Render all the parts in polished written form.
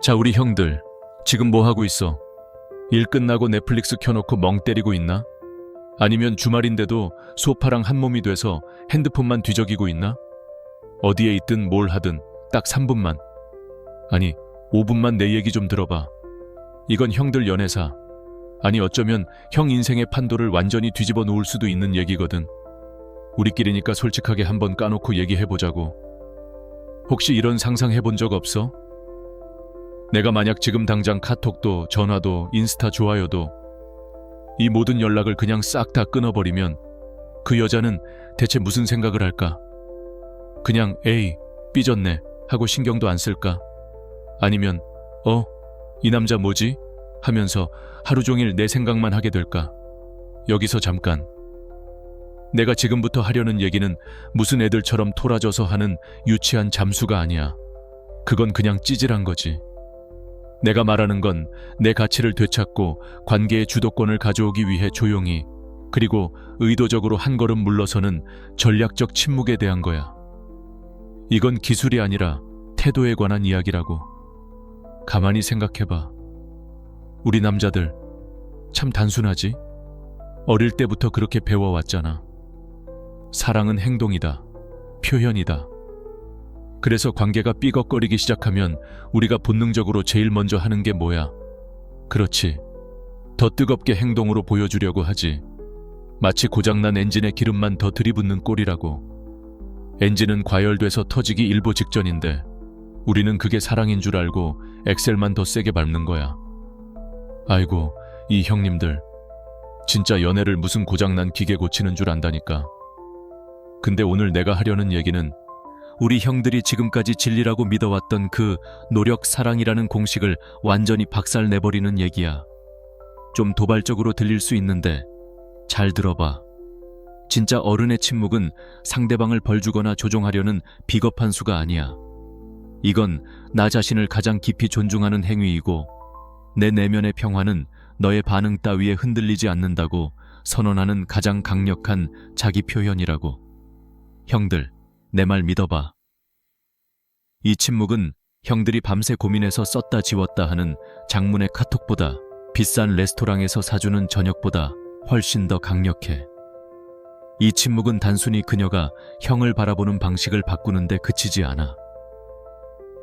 자, 우리 형들, 지금 뭐 하고 있어? 일 끝나고 넷플릭스 켜놓고 멍 때리고 있나? 아니면 주말인데도 소파랑 한 몸이 돼서 핸드폰만 뒤적이고 있나? 어디에 있든 뭘 하든 딱 3분만, 아니 5분만 내 얘기 좀 들어봐. 이건 형들 연애사, 아니 어쩌면 형 인생의 판도를 완전히 뒤집어 놓을 수도 있는 얘기거든. 우리끼리니까 솔직하게 한번 까놓고 얘기해보자고. 혹시 이런 상상 해본 적 없어? 내가 만약 지금 당장 카톡도 전화도 인스타 좋아요도 이 모든 연락을 그냥 싹 다 끊어버리면 그 여자는 대체 무슨 생각을 할까? 그냥 에이 삐졌네 하고 신경도 안 쓸까? 아니면 이 남자 뭐지? 하면서 하루 종일 내 생각만 하게 될까? 여기서 잠깐, 내가 지금부터 하려는 얘기는 무슨 애들처럼 토라져서 하는 유치한 잠수가 아니야. 그건 그냥 찌질한 거지. 내가 말하는 건 내 가치를 되찾고 관계의 주도권을 가져오기 위해 조용히, 그리고 의도적으로 한 걸음 물러서는 전략적 침묵에 대한 거야. 이건 기술이 아니라 태도에 관한 이야기라고. 가만히 생각해봐. 우리 남자들 참 단순하지? 어릴 때부터 그렇게 배워왔잖아. 사랑은 행동이다. 표현이다. 그래서 관계가 삐걱거리기 시작하면 우리가 본능적으로 제일 먼저 하는 게 뭐야? 그렇지. 더 뜨겁게 행동으로 보여주려고 하지. 마치 고장난 엔진에 기름만 더 들이붓는 꼴이라고. 엔진은 과열돼서 터지기 일보 직전인데 우리는 그게 사랑인 줄 알고 엑셀만 더 세게 밟는 거야. 아이고, 이 형님들 진짜 연애를 무슨 고장난 기계 고치는 줄 안다니까. 근데 오늘 내가 하려는 얘기는 우리 형들이 지금까지 진리라고 믿어왔던 그 노력 사랑이라는 공식을 완전히 박살내버리는 얘기야. 좀 도발적으로 들릴 수 있는데 잘 들어봐. 진짜 어른의 침묵은 상대방을 벌주거나 조종하려는 비겁한 수가 아니야. 이건 나 자신을 가장 깊이 존중하는 행위이고, 내 내면의 평화는 너의 반응 따위에 흔들리지 않는다고 선언하는 가장 강력한 자기 표현이라고. 형들, 내 말 믿어봐. 이 침묵은 형들이 밤새 고민해서 썼다 지웠다 하는 장문의 카톡보다, 비싼 레스토랑에서 사주는 저녁보다 훨씬 더 강력해. 이 침묵은 단순히 그녀가 형을 바라보는 방식을 바꾸는데 그치지 않아.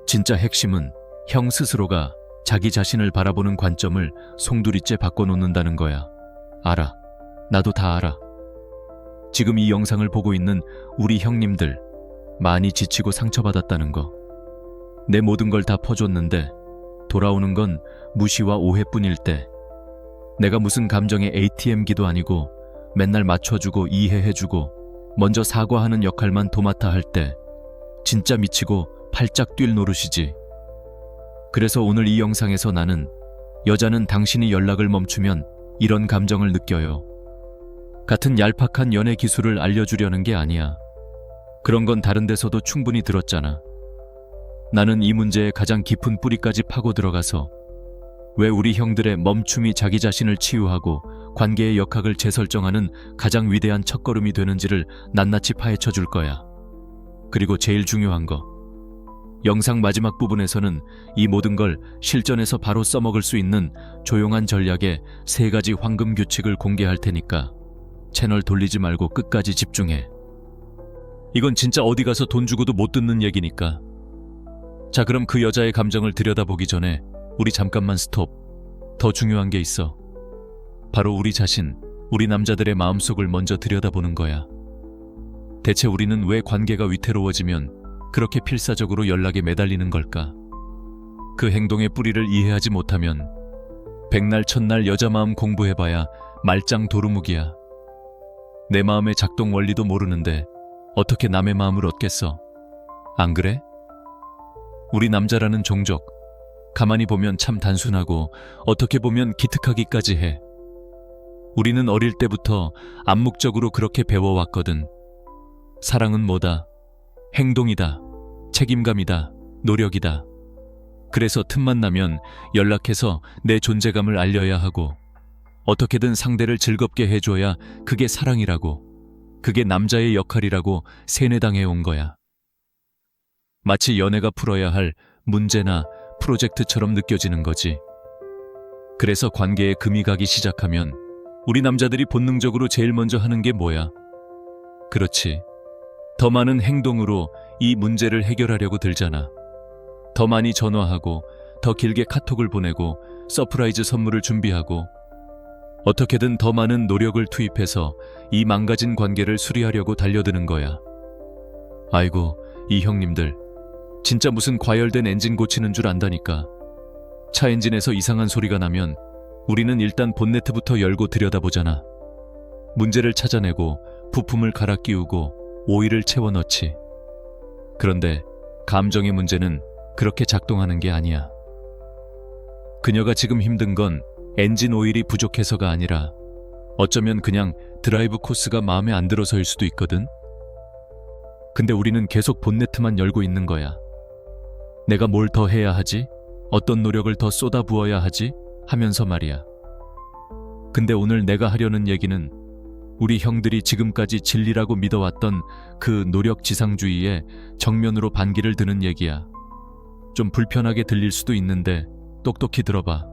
진짜 핵심은 형 스스로가 자기 자신을 바라보는 관점을 송두리째 바꿔놓는다는 거야. 알아. 나도 다 알아. 지금 이 영상을 보고 있는 우리 형님들 많이 지치고 상처받았다는 거. 내 모든 걸 다 퍼줬는데 돌아오는 건 무시와 오해뿐일 때, 내가 무슨 감정의 ATM기도 아니고 맨날 맞춰주고 이해해주고 먼저 사과하는 역할만 도맡아 할 때 진짜 미치고 팔짝 뛸 노릇이지. 그래서 오늘 이 영상에서 나는 여자는 당신이 연락을 멈추면 이런 감정을 느껴요. 같은 얄팍한 연애 기술을 알려주려는 게 아니야. 그런 건 다른 데서도 충분히 들었잖아. 나는 이 문제의 가장 깊은 뿌리까지 파고 들어가서 왜 우리 형들의 멈춤이 자기 자신을 치유하고 관계의 역학을 재설정하는 가장 위대한 첫걸음이 되는지를 낱낱이 파헤쳐 줄 거야. 그리고 제일 중요한 거, 영상 마지막 부분에서는 이 모든 걸 실전에서 바로 써먹을 수 있는 조용한 전략의 3가지 황금 규칙을 공개할 테니까 채널 돌리지 말고 끝까지 집중해. 이건 진짜 어디 가서 돈 주고도 못 듣는 얘기니까. 자, 그럼 그 여자의 감정을 들여다보기 전에 우리 잠깐만 스톱. 더 중요한 게 있어. 바로 우리 자신, 우리 남자들의 마음속을 먼저 들여다보는 거야. 대체 우리는 왜 관계가 위태로워지면 그렇게 필사적으로 연락에 매달리는 걸까? 그 행동의 뿌리를 이해하지 못하면 백날 첫날 여자 마음 공부해봐야 말짱 도루묵이야. 내 마음의 작동 원리도 모르는데 어떻게 남의 마음을 얻겠어? 안 그래? 우리 남자라는 종족, 가만히 보면 참 단순하고 어떻게 보면 기특하기까지 해. 우리는 어릴 때부터 암묵적으로 그렇게 배워왔거든. 사랑은 뭐다? 행동이다. 책임감이다. 노력이다. 그래서 틈만 나면 연락해서 내 존재감을 알려야 하고, 어떻게든 상대를 즐겁게 해줘야 그게 사랑이라고, 그게 남자의 역할이라고 세뇌당해 온 거야. 마치 연애가 풀어야 할 문제나 프로젝트처럼 느껴지는 거지. 그래서 관계에 금이 가기 시작하면 우리 남자들이 본능적으로 제일 먼저 하는 게 뭐야? 그렇지. 더 많은 행동으로 이 문제를 해결하려고 들잖아. 더 많이 전화하고, 더 길게 카톡을 보내고, 서프라이즈 선물을 준비하고, 어떻게든 더 많은 노력을 투입해서 이 망가진 관계를 수리하려고 달려드는 거야. 아이고, 이 형님들. 진짜 무슨 과열된 엔진 고치는 줄 안다니까. 차 엔진에서 이상한 소리가 나면 우리는 일단 본네트부터 열고 들여다보잖아. 문제를 찾아내고 부품을 갈아 끼우고 오일을 채워 넣지. 그런데 감정의 문제는 그렇게 작동하는 게 아니야. 그녀가 지금 힘든 건 엔진 오일이 부족해서가 아니라 어쩌면 그냥 드라이브 코스가 마음에 안 들어서일 수도 있거든. 근데 우리는 계속 본네트만 열고 있는 거야. 내가 뭘 더 해야 하지? 어떤 노력을 더 쏟아부어야 하지? 하면서 말이야. 근데 오늘 내가 하려는 얘기는 우리 형들이 지금까지 진리라고 믿어왔던 그 노력지상주의에 정면으로 반기를 드는 얘기야. 좀 불편하게 들릴 수도 있는데 똑똑히 들어봐.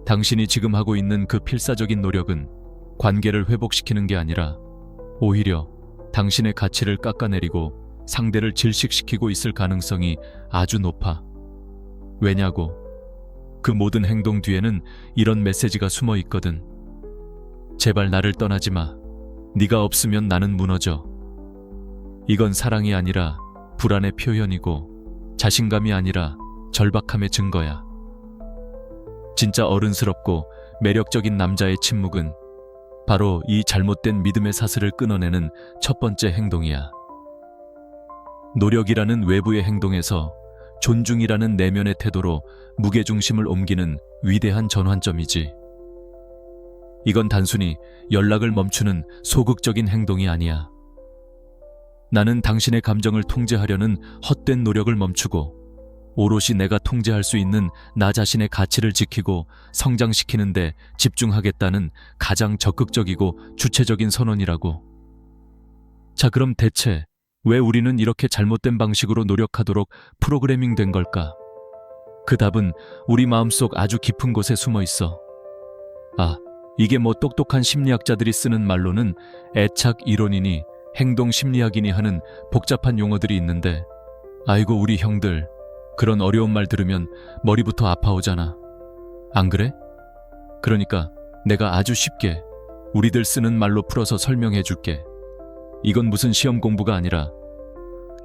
당신이 지금 하고 있는 그 필사적인 노력은 관계를 회복시키는 게 아니라 오히려 당신의 가치를 깎아내리고 상대를 질식시키고 있을 가능성이 아주 높아. 왜냐고? 그 모든 행동 뒤에는 이런 메시지가 숨어 있거든. 제발 나를 떠나지 마. 네가 없으면 나는 무너져. 이건 사랑이 아니라 불안의 표현이고 자신감이 아니라 절박함의 증거야. 진짜 어른스럽고 매력적인 남자의 침묵은 바로 이 잘못된 믿음의 사슬을 끊어내는 첫 번째 행동이야. 노력이라는 외부의 행동에서 존중이라는 내면의 태도로 무게중심을 옮기는 위대한 전환점이지. 이건 단순히 연락을 멈추는 소극적인 행동이 아니야. 나는 당신의 감정을 통제하려는 헛된 노력을 멈추고 오롯이 내가 통제할 수 있는 나 자신의 가치를 지키고 성장시키는 데 집중하겠다는 가장 적극적이고 주체적인 선언이라고. 자, 그럼 대체 왜 우리는 이렇게 잘못된 방식으로 노력하도록 프로그래밍 된 걸까? 그 답은 우리 마음속 아주 깊은 곳에 숨어 있어. 이게 뭐 똑똑한 심리학자들이 쓰는 말로는 애착 이론이니 행동 심리학이니 하는 복잡한 용어들이 있는데, 아이고 우리 형들, 그런 어려운 말 들으면 머리부터 아파오잖아. 안 그래? 그러니까 내가 아주 쉽게 우리들 쓰는 말로 풀어서 설명해 줄게. 이건 무슨 시험 공부가 아니라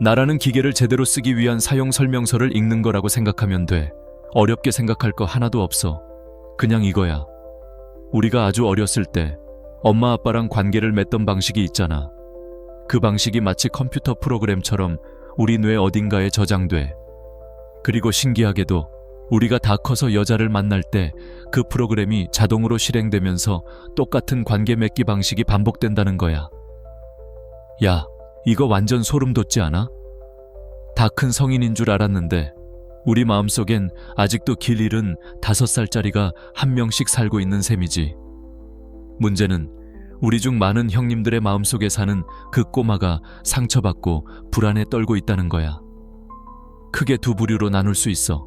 나라는 기계를 제대로 쓰기 위한 사용 설명서를 읽는 거라고 생각하면 돼. 어렵게 생각할 거 하나도 없어. 그냥 이거야. 우리가 아주 어렸을 때 엄마 아빠랑 관계를 맺던 방식이 있잖아. 그 방식이 마치 컴퓨터 프로그램처럼 우리 뇌 어딘가에 저장돼. 그리고 신기하게도 우리가 다 커서 여자를 만날 때 그 프로그램이 자동으로 실행되면서 똑같은 관계 맺기 방식이 반복된다는 거야. 야, 이거 완전 소름 돋지 않아? 다 큰 성인인 줄 알았는데 우리 마음속엔 아직도 길 잃은 5살짜리가 한 명씩 살고 있는 셈이지. 문제는 우리 중 많은 형님들의 마음속에 사는 그 꼬마가 상처받고 불안에 떨고 있다는 거야. 크게 두 부류로 나눌 수 있어.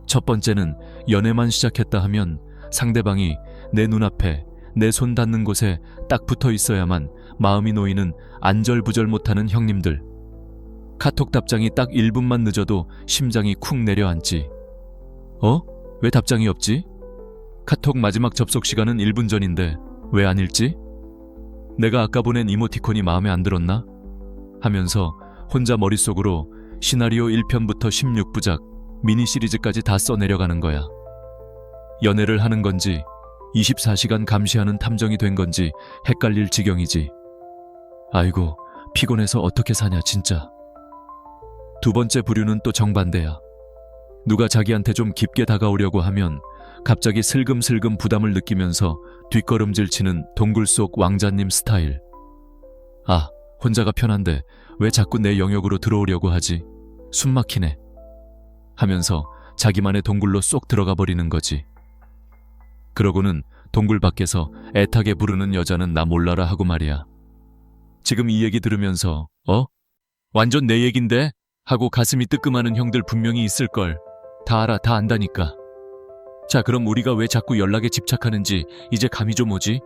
첫 번째는 연애만 시작했다 하면 상대방이 내 눈앞에 내 손 닿는 곳에 딱 붙어 있어야만 마음이 놓이는 안절부절 못하는 형님들. 카톡 답장이 딱 1분만 늦어도 심장이 쿵 내려앉지. 왜 답장이 없지? 카톡 마지막 접속 시간은 1분 전인데 왜 안 읽지? 내가 아까 보낸 이모티콘이 마음에 안 들었나? 하면서 혼자 머릿속으로 시나리오 1편부터 16부작 미니 시리즈까지 다 써내려가는 거야. 연애를 하는 건지 24시간 감시하는 탐정이 된 건지 헷갈릴 지경이지. 아이고, 피곤해서 어떻게 사냐 진짜. 두 번째 부류는 또 정반대야. 누가 자기한테 좀 깊게 다가오려고 하면 갑자기 슬금슬금 부담을 느끼면서 뒷걸음질 치는 동굴 속 왕자님 스타일. 혼자가 편한데 왜 자꾸 내 영역으로 들어오려고 하지? 숨 막히네. 하면서 자기만의 동굴로 쏙 들어가 버리는 거지. 그러고는 동굴 밖에서 애타게 부르는 여자는 나 몰라라 하고 말이야. 지금 이 얘기 들으면서 완전 내 얘긴데? 하고 가슴이 뜨끔하는 형들 분명히 있을걸. 다 알아, 다 안다니까. 자, 그럼 우리가 왜 자꾸 연락에 집착하는지 이제 감이 좀 오지?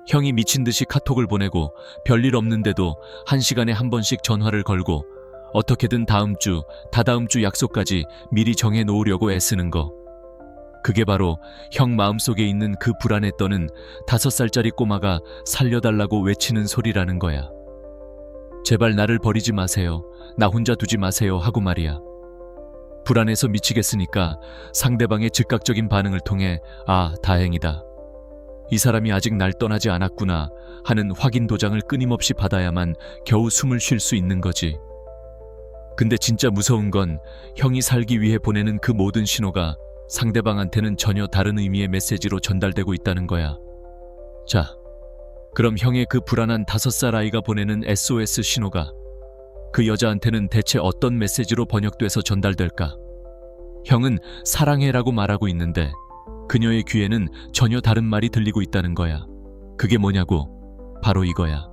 형이 미친 듯이 카톡을 보내고 별일 없는데도 1시간에 한 번씩 전화를 걸고 어떻게든 다음 주, 다다음 주 약속까지 미리 정해 놓으려고 애쓰는 거. 그게 바로 형 마음속에 있는 그 불안에 떠는 5살짜리 꼬마가 살려달라고 외치는 소리라는 거야. 제발 나를 버리지 마세요. 나 혼자 두지 마세요 하고 말이야. 불안해서 미치겠으니까 상대방의 즉각적인 반응을 통해 아, 다행이다. 이 사람이 아직 날 떠나지 않았구나 하는 확인 도장을 끊임없이 받아야만 겨우 숨을 쉴 수 있는 거지. 근데 진짜 무서운 건 형이 살기 위해 보내는 그 모든 신호가 상대방한테는 전혀 다른 의미의 메시지로 전달되고 있다는 거야. 자, 그럼 형의 그 불안한 5살 아이가 보내는 SOS 신호가 그 여자한테는 대체 어떤 메시지로 번역돼서 전달될까? 형은 사랑해라고 말하고 있는데 그녀의 귀에는 전혀 다른 말이 들리고 있다는 거야. 그게 뭐냐고? 바로 이거야.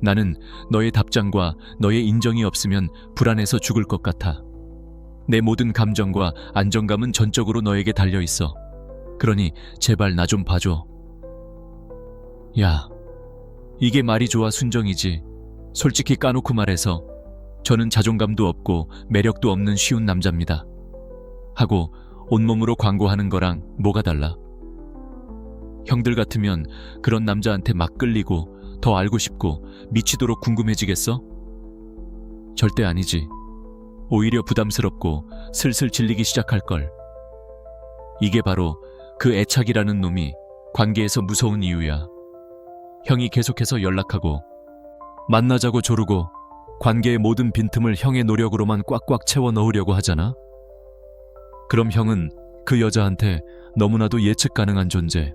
나는 너의 답장과 너의 인정이 없으면 불안해서 죽을 것 같아. 내 모든 감정과 안정감은 전적으로 너에게 달려있어. 그러니 제발 나 좀 봐줘. 야, 이게 말이 좋아 순정이지. 솔직히 까놓고 말해서 저는 자존감도 없고 매력도 없는 쉬운 남자입니다. 하고 온몸으로 광고하는 거랑 뭐가 달라? 형들 같으면 그런 남자한테 막 끌리고 더 알고 싶고 미치도록 궁금해지겠어? 절대 아니지. 오히려 부담스럽고 슬슬 질리기 시작할걸. 이게 바로 그 애착이라는 놈이 관계에서 무서운 이유야. 형이 계속해서 연락하고 만나자고 조르고 관계의 모든 빈틈을 형의 노력으로만 꽉꽉 채워 넣으려고 하잖아. 그럼 형은 그 여자한테 너무나도 예측 가능한 존재,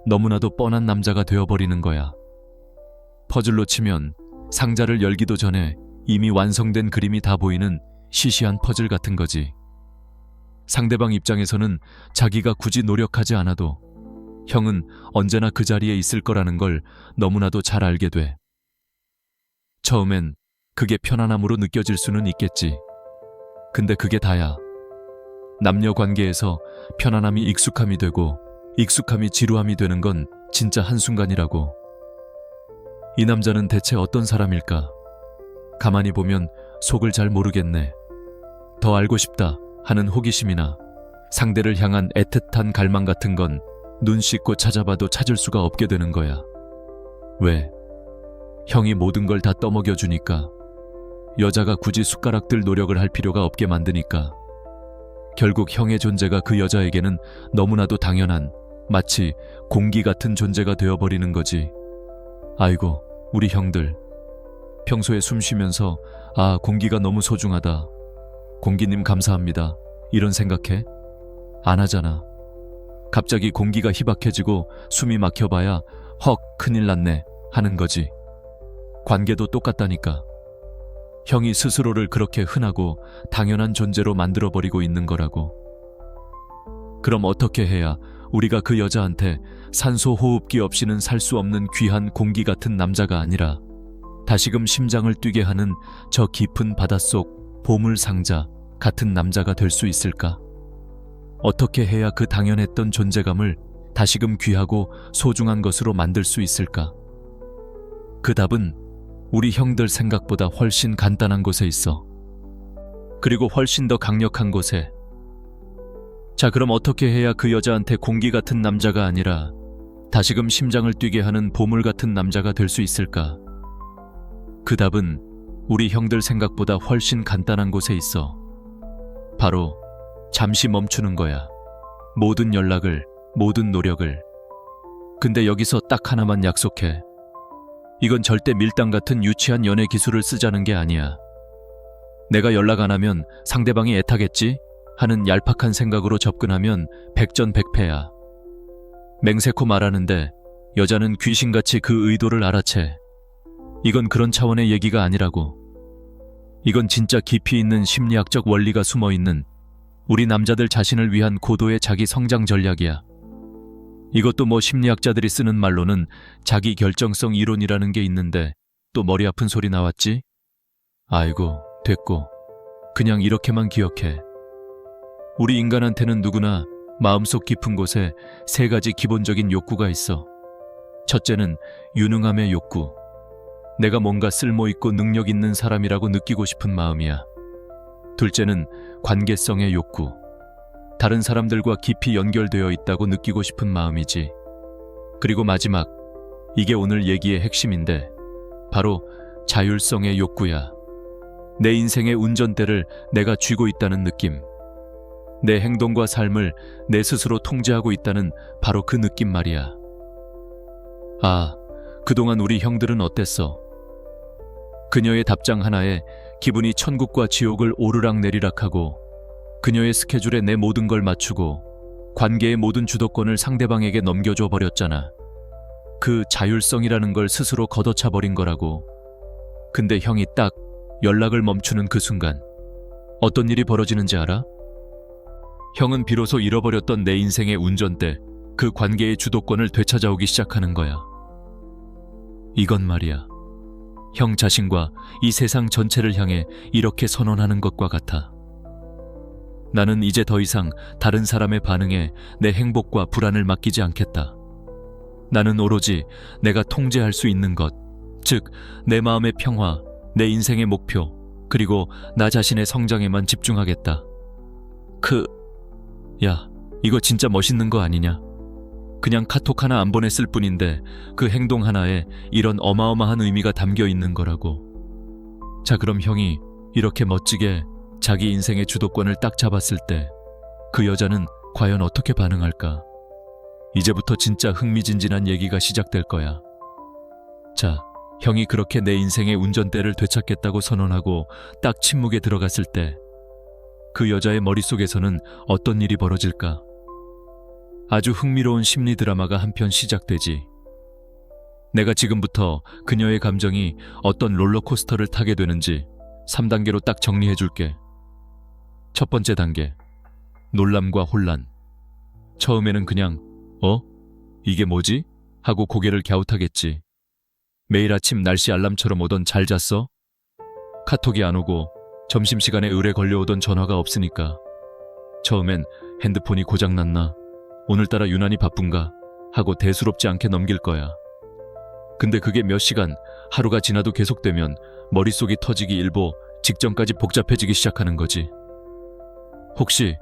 너무나도 뻔한 남자가 되어버리는 거야. 퍼즐로 치면 상자를 열기도 전에 이미 완성된 그림이 다 보이는 시시한 퍼즐 같은 거지. 상대방 입장에서는 자기가 굳이 노력하지 않아도 형은 언제나 그 자리에 있을 거라는 걸 너무나도 잘 알게 돼. 처음엔 그게 편안함으로 느껴질 수는 있겠지. 근데 그게 다야. 남녀 관계에서 편안함이 익숙함이 되고 익숙함이 지루함이 되는 건 진짜 한순간이라고. 이 남자는 대체 어떤 사람일까? 가만히 보면 속을 잘 모르겠네. 더 알고 싶다 하는 호기심이나 상대를 향한 애틋한 갈망 같은 건 눈 씻고 찾아봐도 찾을 수가 없게 되는 거야. 왜? 형이 모든 걸 다 떠먹여주니까. 여자가 굳이 숟가락들 노력을 할 필요가 없게 만드니까. 결국 형의 존재가 그 여자에게는 너무나도 당연한, 마치 공기 같은 존재가 되어버리는 거지. 아이고, 우리 형들. 평소에 숨 쉬면서 아, 공기가 너무 소중하다. 공기님 감사합니다. 이런 생각해? 안 하잖아. 갑자기 공기가 희박해지고 숨이 막혀봐야 헉, 큰일 났네 하는 거지. 관계도 똑같다니까. 형이 스스로를 그렇게 흔하고 당연한 존재로 만들어버리고 있는 거라고. 그럼 어떻게 해야 우리가 그 여자한테 산소 호흡기 없이는 살 수 없는 귀한 공기 같은 남자가 아니라 다시금 심장을 뛰게 하는 저 깊은 바닷속 보물 상자 같은 남자가 될 수 있을까? 어떻게 해야 그 당연했던 존재감을 다시금 귀하고 소중한 것으로 만들 수 있을까? 그 답은 우리 형들 생각보다 훨씬 간단한 곳에 있어. 그리고 훨씬 더 강력한 곳에. 자, 그럼 어떻게 해야 그 여자한테 공기 같은 남자가 아니라 다시금 심장을 뛰게 하는 보물 같은 남자가 될 수 있을까? 그 답은 우리 형들 생각보다 훨씬 간단한 곳에 있어. 바로 잠시 멈추는 거야. 모든 연락을, 모든 노력을. 근데 여기서 딱 하나만 약속해. 이건 절대 밀당 같은 유치한 연애 기술을 쓰자는 게 아니야. 내가 연락 안 하면 상대방이 애타겠지? 하는 얄팍한 생각으로 접근하면 백전백패야. 맹세코 말하는데 여자는 귀신같이 그 의도를 알아채. 이건 그런 차원의 얘기가 아니라고. 이건 진짜 깊이 있는 심리학적 원리가 숨어있는 우리 남자들 자신을 위한 고도의 자기 성장 전략이야. 이것도 뭐 심리학자들이 쓰는 말로는 자기 결정성 이론이라는 게 있는데 또 머리 아픈 소리 나왔지? 아이고, 됐고. 그냥 이렇게만 기억해. 우리 인간한테는 누구나 마음속 깊은 곳에 세 가지 기본적인 욕구가 있어. 첫째는 유능함의 욕구. 내가 뭔가 쓸모있고 능력 있는 사람이라고 느끼고 싶은 마음이야. 둘째는 관계성의 욕구. 다른 사람들과 깊이 연결되어 있다고 느끼고 싶은 마음이지. 그리고 마지막, 이게 오늘 얘기의 핵심인데 바로 자율성의 욕구야. 내 인생의 운전대를 내가 쥐고 있다는 느낌. 내 행동과 삶을 내 스스로 통제하고 있다는 바로 그 느낌 말이야. 아, 그동안 우리 형들은 어땠어? 그녀의 답장 하나에 기분이 천국과 지옥을 오르락내리락하고, 그녀의 스케줄에 내 모든 걸 맞추고 관계의 모든 주도권을 상대방에게 넘겨줘 버렸잖아. 그 자율성이라는 걸 스스로 걷어차 버린 거라고. 근데 형이 딱 연락을 멈추는 그 순간 어떤 일이 벌어지는지 알아? 형은 비로소 잃어버렸던 내 인생의 운전대, 그 관계의 주도권을 되찾아오기 시작하는 거야. 이건 말이야, 형 자신과 이 세상 전체를 향해 이렇게 선언하는 것과 같아. 나는 이제 더 이상 다른 사람의 반응에 내 행복과 불안을 맡기지 않겠다. 나는 오로지 내가 통제할 수 있는 것, 즉 내 마음의 평화, 내 인생의 목표, 그리고 나 자신의 성장에만 집중하겠다. 야, 이거 진짜 멋있는 거 아니냐? 그냥 카톡 하나 안 보냈을 뿐인데 그 행동 하나에 이런 어마어마한 의미가 담겨 있는 거라고. 자, 그럼 형이 이렇게 멋지게 자기 인생의 주도권을 딱 잡았을 때 그 여자는 과연 어떻게 반응할까? 이제부터 진짜 흥미진진한 얘기가 시작될 거야. 자, 형이 그렇게 내 인생의 운전대를 되찾겠다고 선언하고 딱 침묵에 들어갔을 때 그 여자의 머릿속에서는 어떤 일이 벌어질까? 아주 흥미로운 심리 드라마가 한편 시작되지. 내가 지금부터 그녀의 감정이 어떤 롤러코스터를 타게 되는지 3단계로 딱 정리해 줄게. 첫 번째 단계, 놀람과 혼란. 처음에는 그냥 이게 뭐지? 하고 고개를 갸웃하겠지. 매일 아침 날씨 알람처럼 오던 잘 잤어? 카톡이 안 오고 점심시간에 의뢰 걸려오던 전화가 없으니까 처음엔 핸드폰이 고장났나? 오늘따라 유난히 바쁜가? 하고 대수롭지 않게 넘길 거야. 근데 그게 몇 시간, 하루가 지나도 계속되면 머릿속이 터지기 일보 직전까지 복잡해지기 시작하는 거지. 혹시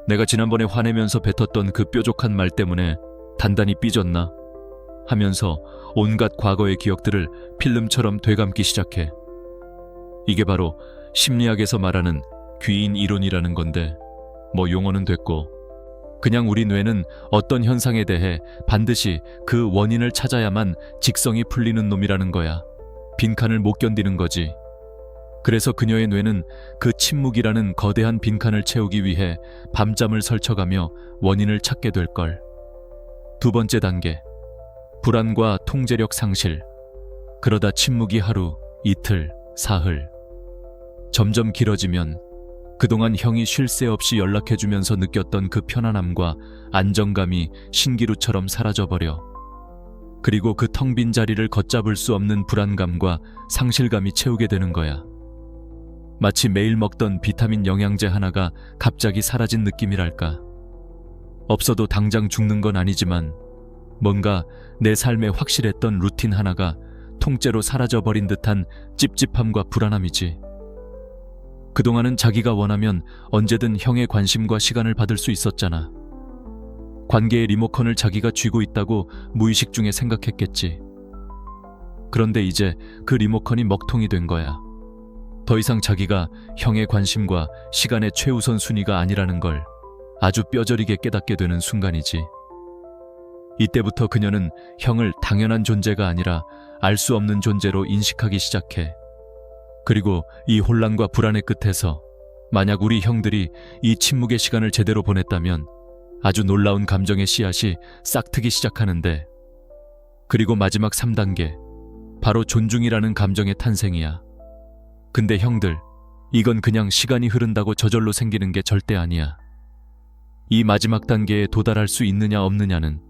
내가 지난번에 화내면서 뱉었던 그 뾰족한 말 때문에 단단히 삐졌나? 하면서 온갖 과거의 기억들을 필름처럼 되감기 시작해. 이게 바로 심리학에서 말하는 귀인 이론이라는 건데, 뭐 용어는 됐고, 그냥 우리 뇌는 어떤 현상에 대해 반드시 그 원인을 찾아야만 직성이 풀리는 놈이라는 거야. 빈칸을 못 견디는 거지. 그래서 그녀의 뇌는 그 침묵이라는 거대한 빈칸을 채우기 위해 밤잠을 설쳐가며 원인을 찾게 될걸. 두 번째 단계, 불안과 통제력 상실. 그러다 침묵이 하루, 이틀, 사흘. 점점 길어지면 그동안 형이 쉴 새 없이 연락해주면서 느꼈던 그 편안함과 안정감이 신기루처럼 사라져버려. 그리고 그 텅 빈 자리를 걷잡을 수 없는 불안감과 상실감이 채우게 되는 거야. 마치 매일 먹던 비타민 영양제 하나가 갑자기 사라진 느낌이랄까. 없어도 당장 죽는 건 아니지만 뭔가 내 삶에 확실했던 루틴 하나가 통째로 사라져버린 듯한 찝찝함과 불안함이지. 그동안은 자기가 원하면 언제든 형의 관심과 시간을 받을 수 있었잖아. 관계의 리모컨을 자기가 쥐고 있다고 무의식 중에 생각했겠지. 그런데 이제 그 리모컨이 먹통이 된 거야. 더 이상 자기가 형의 관심과 시간의 최우선 순위가 아니라는 걸 아주 뼈저리게 깨닫게 되는 순간이지. 이때부터 그녀는 형을 당연한 존재가 아니라 알 수 없는 존재로 인식하기 시작해. 그리고 이 혼란과 불안의 끝에서 만약 우리 형들이 이 침묵의 시간을 제대로 보냈다면 아주 놀라운 감정의 씨앗이 싹트기 시작하는데, 그리고 마지막 3단계, 바로 존중이라는 감정의 탄생이야. 근데 형들, 이건 그냥 시간이 흐른다고 저절로 생기는 게 절대 아니야. 이 마지막 단계에 도달할 수 있느냐 없느냐는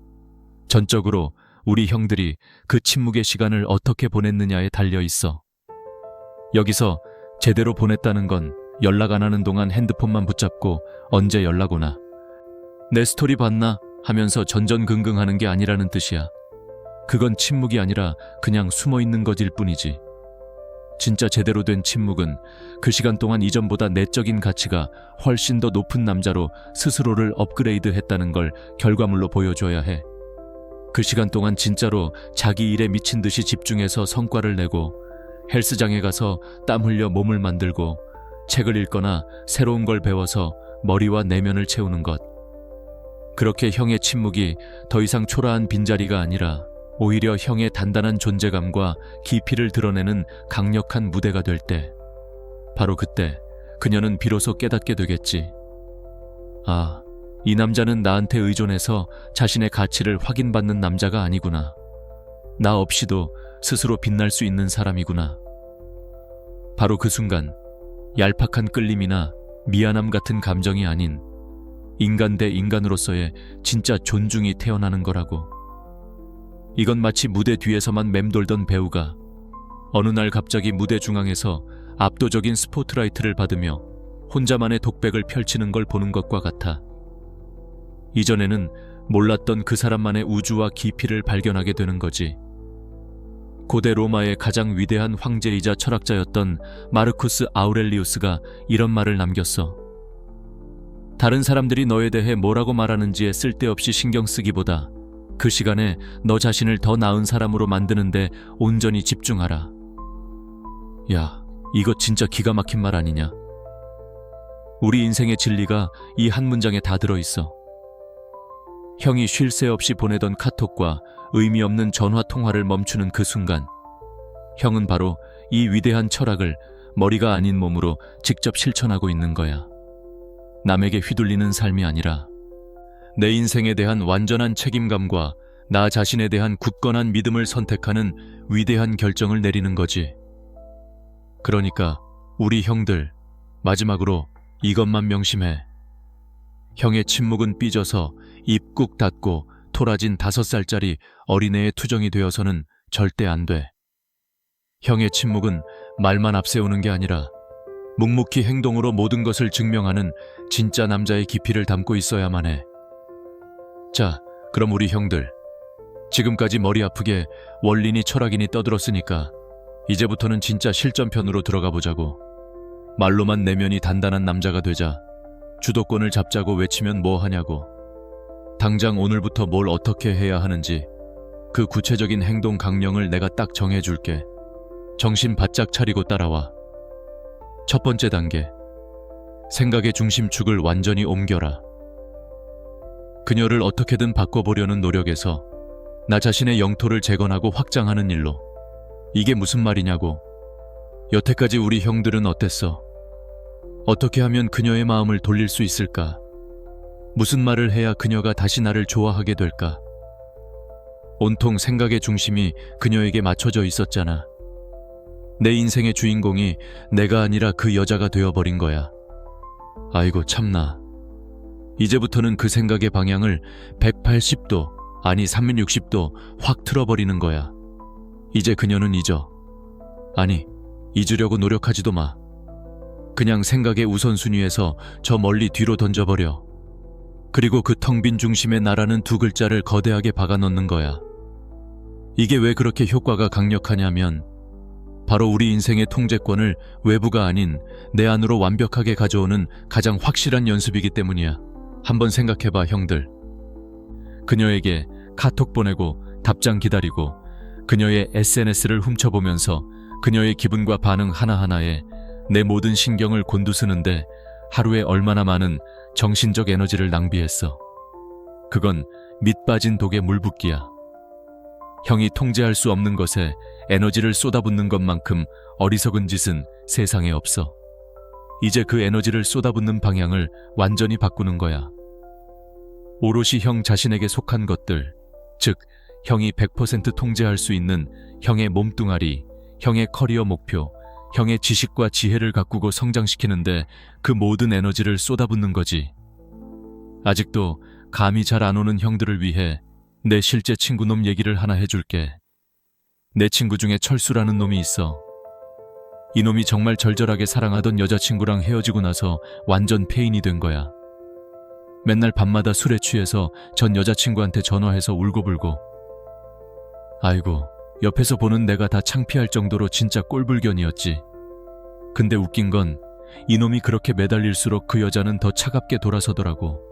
전적으로 우리 형들이 그 침묵의 시간을 어떻게 보냈느냐에 달려 있어. 여기서 제대로 보냈다는 건 연락 안 하는 동안 핸드폰만 붙잡고 언제 연락 오나, 내 스토리 봤나 하면서 전전긍긍하는 게 아니라는 뜻이야. 그건 침묵이 아니라 그냥 숨어있는 것일 뿐이지. 진짜 제대로 된 침묵은 그 시간 동안 이전보다 내적인 가치가 훨씬 더 높은 남자로 스스로를 업그레이드했다는 걸 결과물로 보여줘야 해. 그 시간 동안 진짜로 자기 일에 미친 듯이 집중해서 성과를 내고, 헬스장에 가서 땀 흘려 몸을 만들고, 책을 읽거나 새로운 걸 배워서 머리와 내면을 채우는 것. 그렇게 형의 침묵이 더 이상 초라한 빈자리가 아니라 오히려 형의 단단한 존재감과 깊이를 드러내는 강력한 무대가 될 때, 바로 그때 그녀는 비로소 깨닫게 되겠지. 아, 이 남자는 나한테 의존해서 자신의 가치를 확인받는 남자가 아니구나. 나 없이도 스스로 빛날 수 있는 사람이구나. 바로 그 순간 얄팍한 끌림이나 미안함 같은 감정이 아닌 인간 대 인간으로서의 진짜 존중이 태어나는 거라고. 이건 마치 무대 뒤에서만 맴돌던 배우가 어느 날 갑자기 무대 중앙에서 압도적인 스포트라이트를 받으며 혼자만의 독백을 펼치는 걸 보는 것과 같아. 이전에는 몰랐던 그 사람만의 우주와 깊이를 발견하게 되는 거지. 고대 로마의 가장 위대한 황제이자 철학자였던 마르쿠스 아우렐리우스가 이런 말을 남겼어. 다른 사람들이 너에 대해 뭐라고 말하는지에 쓸데없이 신경 쓰기보다 그 시간에 너 자신을 더 나은 사람으로 만드는데 온전히 집중하라. 야, 이거 진짜 기가 막힌 말 아니냐? 우리 인생의 진리가 이 한 문장에 다 들어있어. 형이 쉴 새 없이 보내던 카톡과 의미 없는 전화 통화를 멈추는 그 순간, 형은 바로 이 위대한 철학을 머리가 아닌 몸으로 직접 실천하고 있는 거야. 남에게 휘둘리는 삶이 아니라 내 인생에 대한 완전한 책임감과 나 자신에 대한 굳건한 믿음을 선택하는 위대한 결정을 내리는 거지. 그러니까 우리 형들, 마지막으로 이것만 명심해. 형의 침묵은 삐져서 입 꾹 닫고 토라진 5살짜리 어린애의 투정이 되어서는 절대 안 돼. 형의 침묵은 말만 앞세우는 게 아니라 묵묵히 행동으로 모든 것을 증명하는 진짜 남자의 깊이를 담고 있어야만 해. 자, 그럼 우리 형들, 지금까지 머리 아프게 원리니 철학이니 떠들었으니까 이제부터는 진짜 실전편으로 들어가 보자고. 말로만 내면이 단단한 남자가 되자. 주도권을 잡자고 외치면 뭐 하냐고. 당장 오늘부터 뭘 어떻게 해야 하는지 그 구체적인 행동 강령을 내가 딱 정해줄게. 정신 바짝 차리고 따라와. 첫 번째 단계, 생각의 중심축을 완전히 옮겨라. 그녀를 어떻게든 바꿔보려는 노력에서 나 자신의 영토를 재건하고 확장하는 일로. 이게 무슨 말이냐고. 여태까지 우리 형들은 어땠어? 어떻게 하면 그녀의 마음을 돌릴 수 있을까? 무슨 말을 해야 그녀가 다시 나를 좋아하게 될까? 온통 생각의 중심이 그녀에게 맞춰져 있었잖아. 내 인생의 주인공이 내가 아니라 그 여자가 되어버린 거야. 아이고 참나. 이제부터는 그 생각의 방향을 180도, 아니 360도 확 틀어버리는 거야. 이제 그녀는 잊어. 아니, 잊으려고 노력하지도 마. 그냥 생각의 우선순위에서 저 멀리 뒤로 던져버려. 그리고 그 텅 빈 중심에 나라는 두 글자를 거대하게 박아넣는 거야. 이게 왜 그렇게 효과가 강력하냐면 바로 우리 인생의 통제권을 외부가 아닌 내 안으로 완벽하게 가져오는 가장 확실한 연습이기 때문이야. 한번 생각해봐, 형들. 그녀에게 카톡 보내고 답장 기다리고 그녀의 SNS를 훔쳐보면서 그녀의 기분과 반응 하나하나에 내 모든 신경을 곤두쓰는데 하루에 얼마나 많은 정신적 에너지를 낭비했어. 그건 밑 빠진 독에 물 붓기야. 형이 통제할 수 없는 것에 에너지를 쏟아붓는 것만큼 어리석은 짓은 세상에 없어. 이제 그 에너지를 쏟아붓는 방향을 완전히 바꾸는 거야. 오롯이 형 자신에게 속한 것들, 즉 형이 100% 통제할 수 있는 형의 몸뚱아리, 형의 커리어 목표, 형의 지식과 지혜를 가꾸고 성장시키는데 그 모든 에너지를 쏟아붓는 거지. 아직도 감이 잘 안 오는 형들을 위해 내 실제 친구놈 얘기를 하나 해줄게. 내 친구 중에 철수라는 놈이 있어. 이놈이 정말 절절하게 사랑하던 여자친구랑 헤어지고 나서 완전 폐인이 된 거야. 맨날 밤마다 술에 취해서 전 여자친구한테 전화해서 울고불고. 아이고, 옆에서 보는 내가 다 창피할 정도로 진짜 꼴불견이었지. 근데 웃긴 건 이놈이 그렇게 매달릴수록 그 여자는 더 차갑게 돌아서더라고.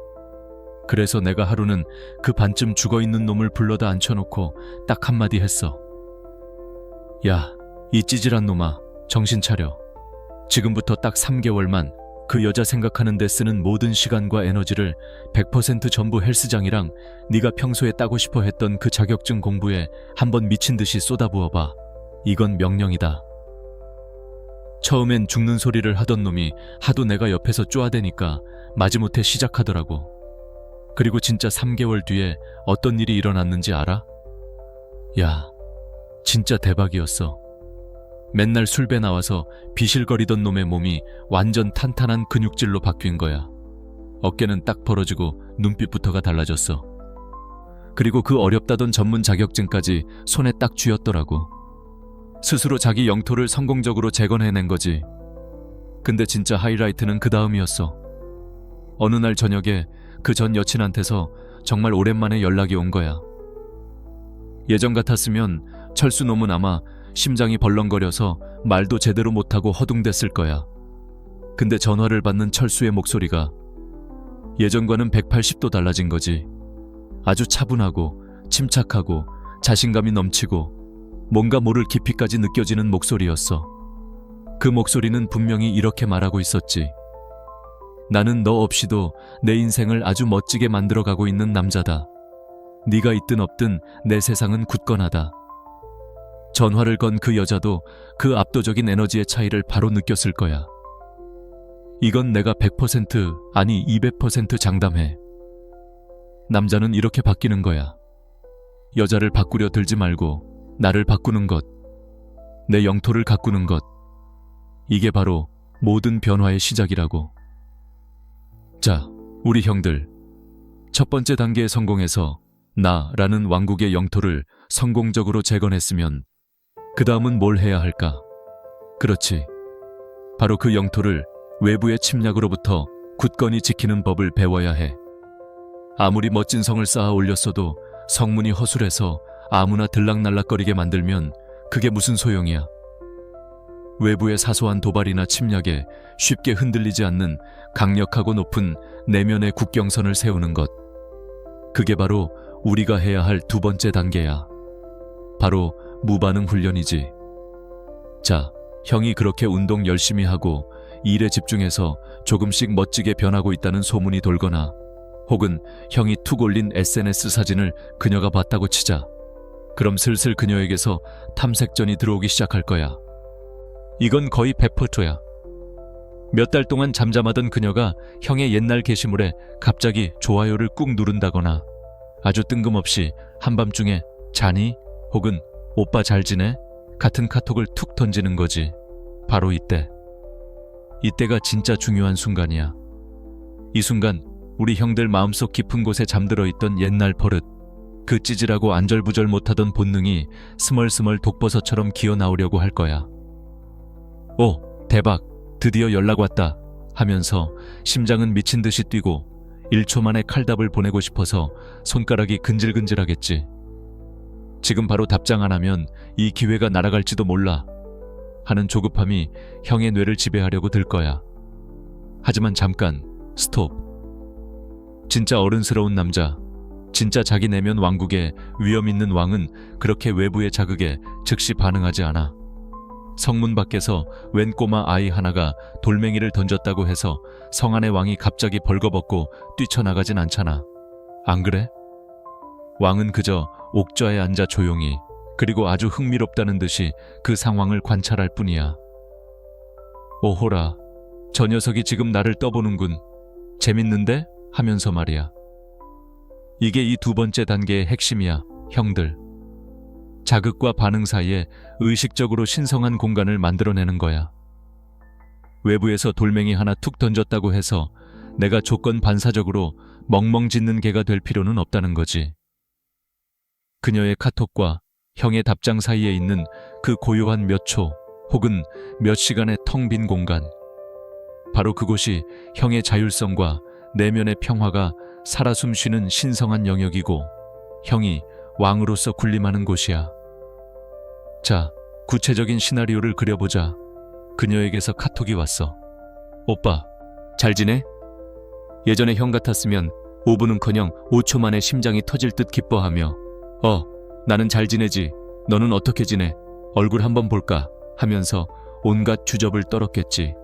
그래서 내가 하루는 그 반쯤 죽어있는 놈을 불러다 앉혀놓고 딱 한마디 했어. 야, 이 찌질한 놈아, 정신 차려. 지금부터 딱 3개월만 그 여자 생각하는 데 쓰는 모든 시간과 에너지를 100% 전부 헬스장이랑 네가 평소에 따고 싶어 했던 그 자격증 공부에 한번 미친 듯이 쏟아부어봐. 이건 명령이다. 처음엔 죽는 소리를 하던 놈이 하도 내가 옆에서 쪼아대니까 마지못해 시작하더라고. 그리고 진짜 3개월 뒤에 어떤 일이 일어났는지 알아? 야, 진짜 대박이었어. 맨날 술배 나와서 비실거리던 놈의 몸이 완전 탄탄한 근육질로 바뀐 거야. 어깨는 딱 벌어지고 눈빛부터가 달라졌어. 그리고 그 어렵다던 전문 자격증까지 손에 딱 쥐었더라고. 스스로 자기 영토를 성공적으로 재건해낸 거지. 근데 진짜 하이라이트는 그 다음이었어. 어느 날 저녁에 그 전 여친한테서 정말 오랜만에 연락이 온 거야. 예전 같았으면 철수 놈은 아마 심장이 벌렁거려서 말도 제대로 못하고 허둥댔을 거야. 근데 전화를 받는 철수의 목소리가 예전과는 180도 달라진 거지. 아주 차분하고 침착하고 자신감이 넘치고 뭔가 모를 깊이까지 느껴지는 목소리였어. 그 목소리는 분명히 이렇게 말하고 있었지. 나는 너 없이도 내 인생을 아주 멋지게 만들어가고 있는 남자다. 네가 있든 없든 내 세상은 굳건하다. 전화를 건 그 여자도 그 압도적인 에너지의 차이를 바로 느꼈을 거야. 이건 내가 100% 아니 200% 장담해. 남자는 이렇게 바뀌는 거야. 여자를 바꾸려 들지 말고 나를 바꾸는 것, 내 영토를 가꾸는 것. 이게 바로 모든 변화의 시작이라고. 자, 우리 형들. 첫 번째 단계에 성공해서 나라는 왕국의 영토를 성공적으로 재건했으면 그 다음은 뭘 해야 할까? 그렇지. 바로 그 영토를 외부의 침략으로부터 굳건히 지키는 법을 배워야 해. 아무리 멋진 성을 쌓아 올렸어도 성문이 허술해서 아무나 들락날락거리게 만들면 그게 무슨 소용이야. 외부의 사소한 도발이나 침략에 쉽게 흔들리지 않는 강력하고 높은 내면의 국경선을 세우는 것. 그게 바로 우리가 해야 할 두 번째 단계야. 바로 무반응 훈련이지. 자, 형이 그렇게 운동 열심히 하고 일에 집중해서 조금씩 멋지게 변하고 있다는 소문이 돌거나 혹은 형이 툭 올린 SNS 사진을 그녀가 봤다고 치자. 그럼 슬슬 그녀에게서 탐색전이 들어오기 시작할 거야. 이건 거의 100%야. 몇 달 동안 잠잠하던 그녀가 형의 옛날 게시물에 갑자기 좋아요를 꾹 누른다거나 아주 뜬금없이 한밤중에 자니? 혹은 오빠 잘 지내? 같은 카톡을 툭 던지는 거지. 바로 이때. 이때가 진짜 중요한 순간이야. 이 순간 우리 형들 마음속 깊은 곳에 잠들어 있던 옛날 버릇, 그 찌질하고 안절부절 못하던 본능이 스멀스멀 독버섯처럼 기어 나오려고 할 거야. 오, 대박, 드디어 연락 왔다 하면서 심장은 미친 듯이 뛰고 1초 만에 칼답을 보내고 싶어서 손가락이 근질근질하겠지. 지금 바로 답장 안 하면 이 기회가 날아갈지도 몰라 하는 조급함이 형의 뇌를 지배하려고 들 거야. 하지만 잠깐, 스톱. 진짜 어른스러운 남자, 진짜 자기 내면 왕국의 위험 있는 왕은 그렇게 외부의 자극에 즉시 반응하지 않아. 성문 밖에서 웬 꼬마 아이 하나가 돌멩이를 던졌다고 해서 성 안의 왕이 갑자기 벌거벗고 뛰쳐나가진 않잖아. 안 그래? 왕은 그저 옥좌에 앉아 조용히, 그리고 아주 흥미롭다는 듯이 그 상황을 관찰할 뿐이야. 오호라, 저 녀석이 지금 나를 떠보는군. 재밌는데? 하면서 말이야. 이게 이 두 번째 단계의 핵심이야, 형들. 자극과 반응 사이에 의식적으로 신성한 공간을 만들어내는 거야. 외부에서 돌멩이 하나 툭 던졌다고 해서 내가 조건 반사적으로 멍멍 짖는 개가 될 필요는 없다는 거지. 그녀의 카톡과 형의 답장 사이에 있는 그 고요한 몇 초, 혹은 몇 시간의 텅 빈 공간. 바로 그곳이 형의 자율성과 내면의 평화가 살아 숨쉬는 신성한 영역이고 형이 왕으로서 군림하는 곳이야. 자, 구체적인 시나리오를 그려보자. 그녀에게서 카톡이 왔어. 오빠, 잘 지내? 예전에 형 같았으면 5분은커녕 5초 만에 심장이 터질 듯 기뻐하며 나는 잘 지내지. 너는 어떻게 지내? 얼굴 한번 볼까? 하면서 온갖 주접을 떨었겠지.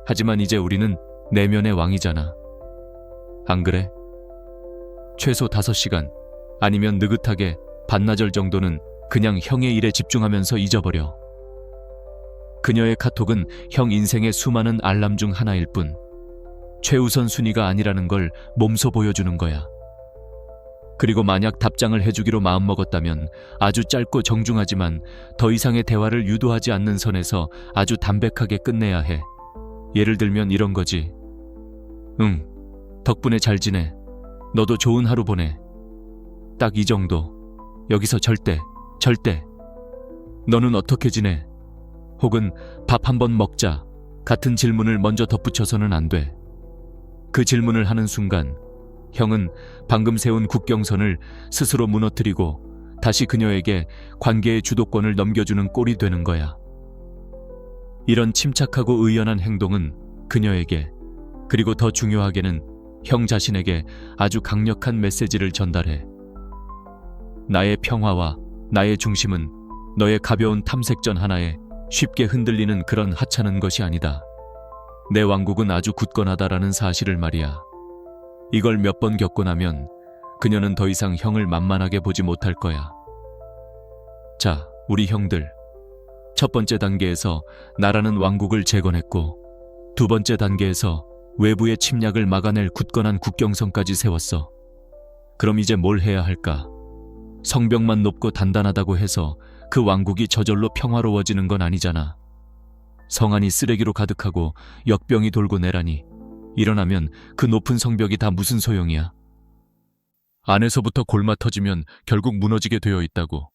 하지만 이제 우리는 내면의 왕이잖아. 안 그래? 최소 5시간 아니면 느긋하게 반나절 정도는 그냥 형의 일에 집중하면서 잊어버려. 그녀의 카톡은 형 인생의 수많은 알람 중 하나일 뿐 최우선 순위가 아니라는 걸 몸소 보여주는 거야. 그리고 만약 답장을 해주기로 마음먹었다면 아주 짧고 정중하지만 더 이상의 대화를 유도하지 않는 선에서 아주 담백하게 끝내야 해. 예를 들면 이런 거지. 응, 덕분에 잘 지내. 너도 좋은 하루 보내. 딱 이 정도. 여기서 절대. 너는 어떻게 지내? 혹은 밥 한번 먹자. 같은 질문을 먼저 덧붙여서는 안 돼. 그 질문을 하는 순간 형은 방금 세운 국경선을 스스로 무너뜨리고 다시 그녀에게 관계의 주도권을 넘겨주는 꼴이 되는 거야. 이런 침착하고 의연한 행동은 그녀에게, 그리고 더 중요하게는 형 자신에게 아주 강력한 메시지를 전달해. 나의 평화와 나의 중심은 너의 가벼운 탐색전 하나에 쉽게 흔들리는 그런 하찮은 것이 아니다. 내 왕국은 아주 굳건하다라는 사실을 말이야. 이걸 몇 번 겪고 나면 그녀는 더 이상 형을 만만하게 보지 못할 거야. 자, 우리 형들. 첫 번째 단계에서 나라는 왕국을 재건했고, 두 번째 단계에서 외부의 침략을 막아낼 굳건한 국경선까지 세웠어. 그럼 이제 뭘 해야 할까? 성벽만 높고 단단하다고 해서 그 왕국이 저절로 평화로워지는 건 아니잖아. 성안이 쓰레기로 가득하고 역병이 돌고 내라니 일어나면 그 높은 성벽이 다 무슨 소용이야. 안에서부터 골마 터지면 결국 무너지게 되어 있다고.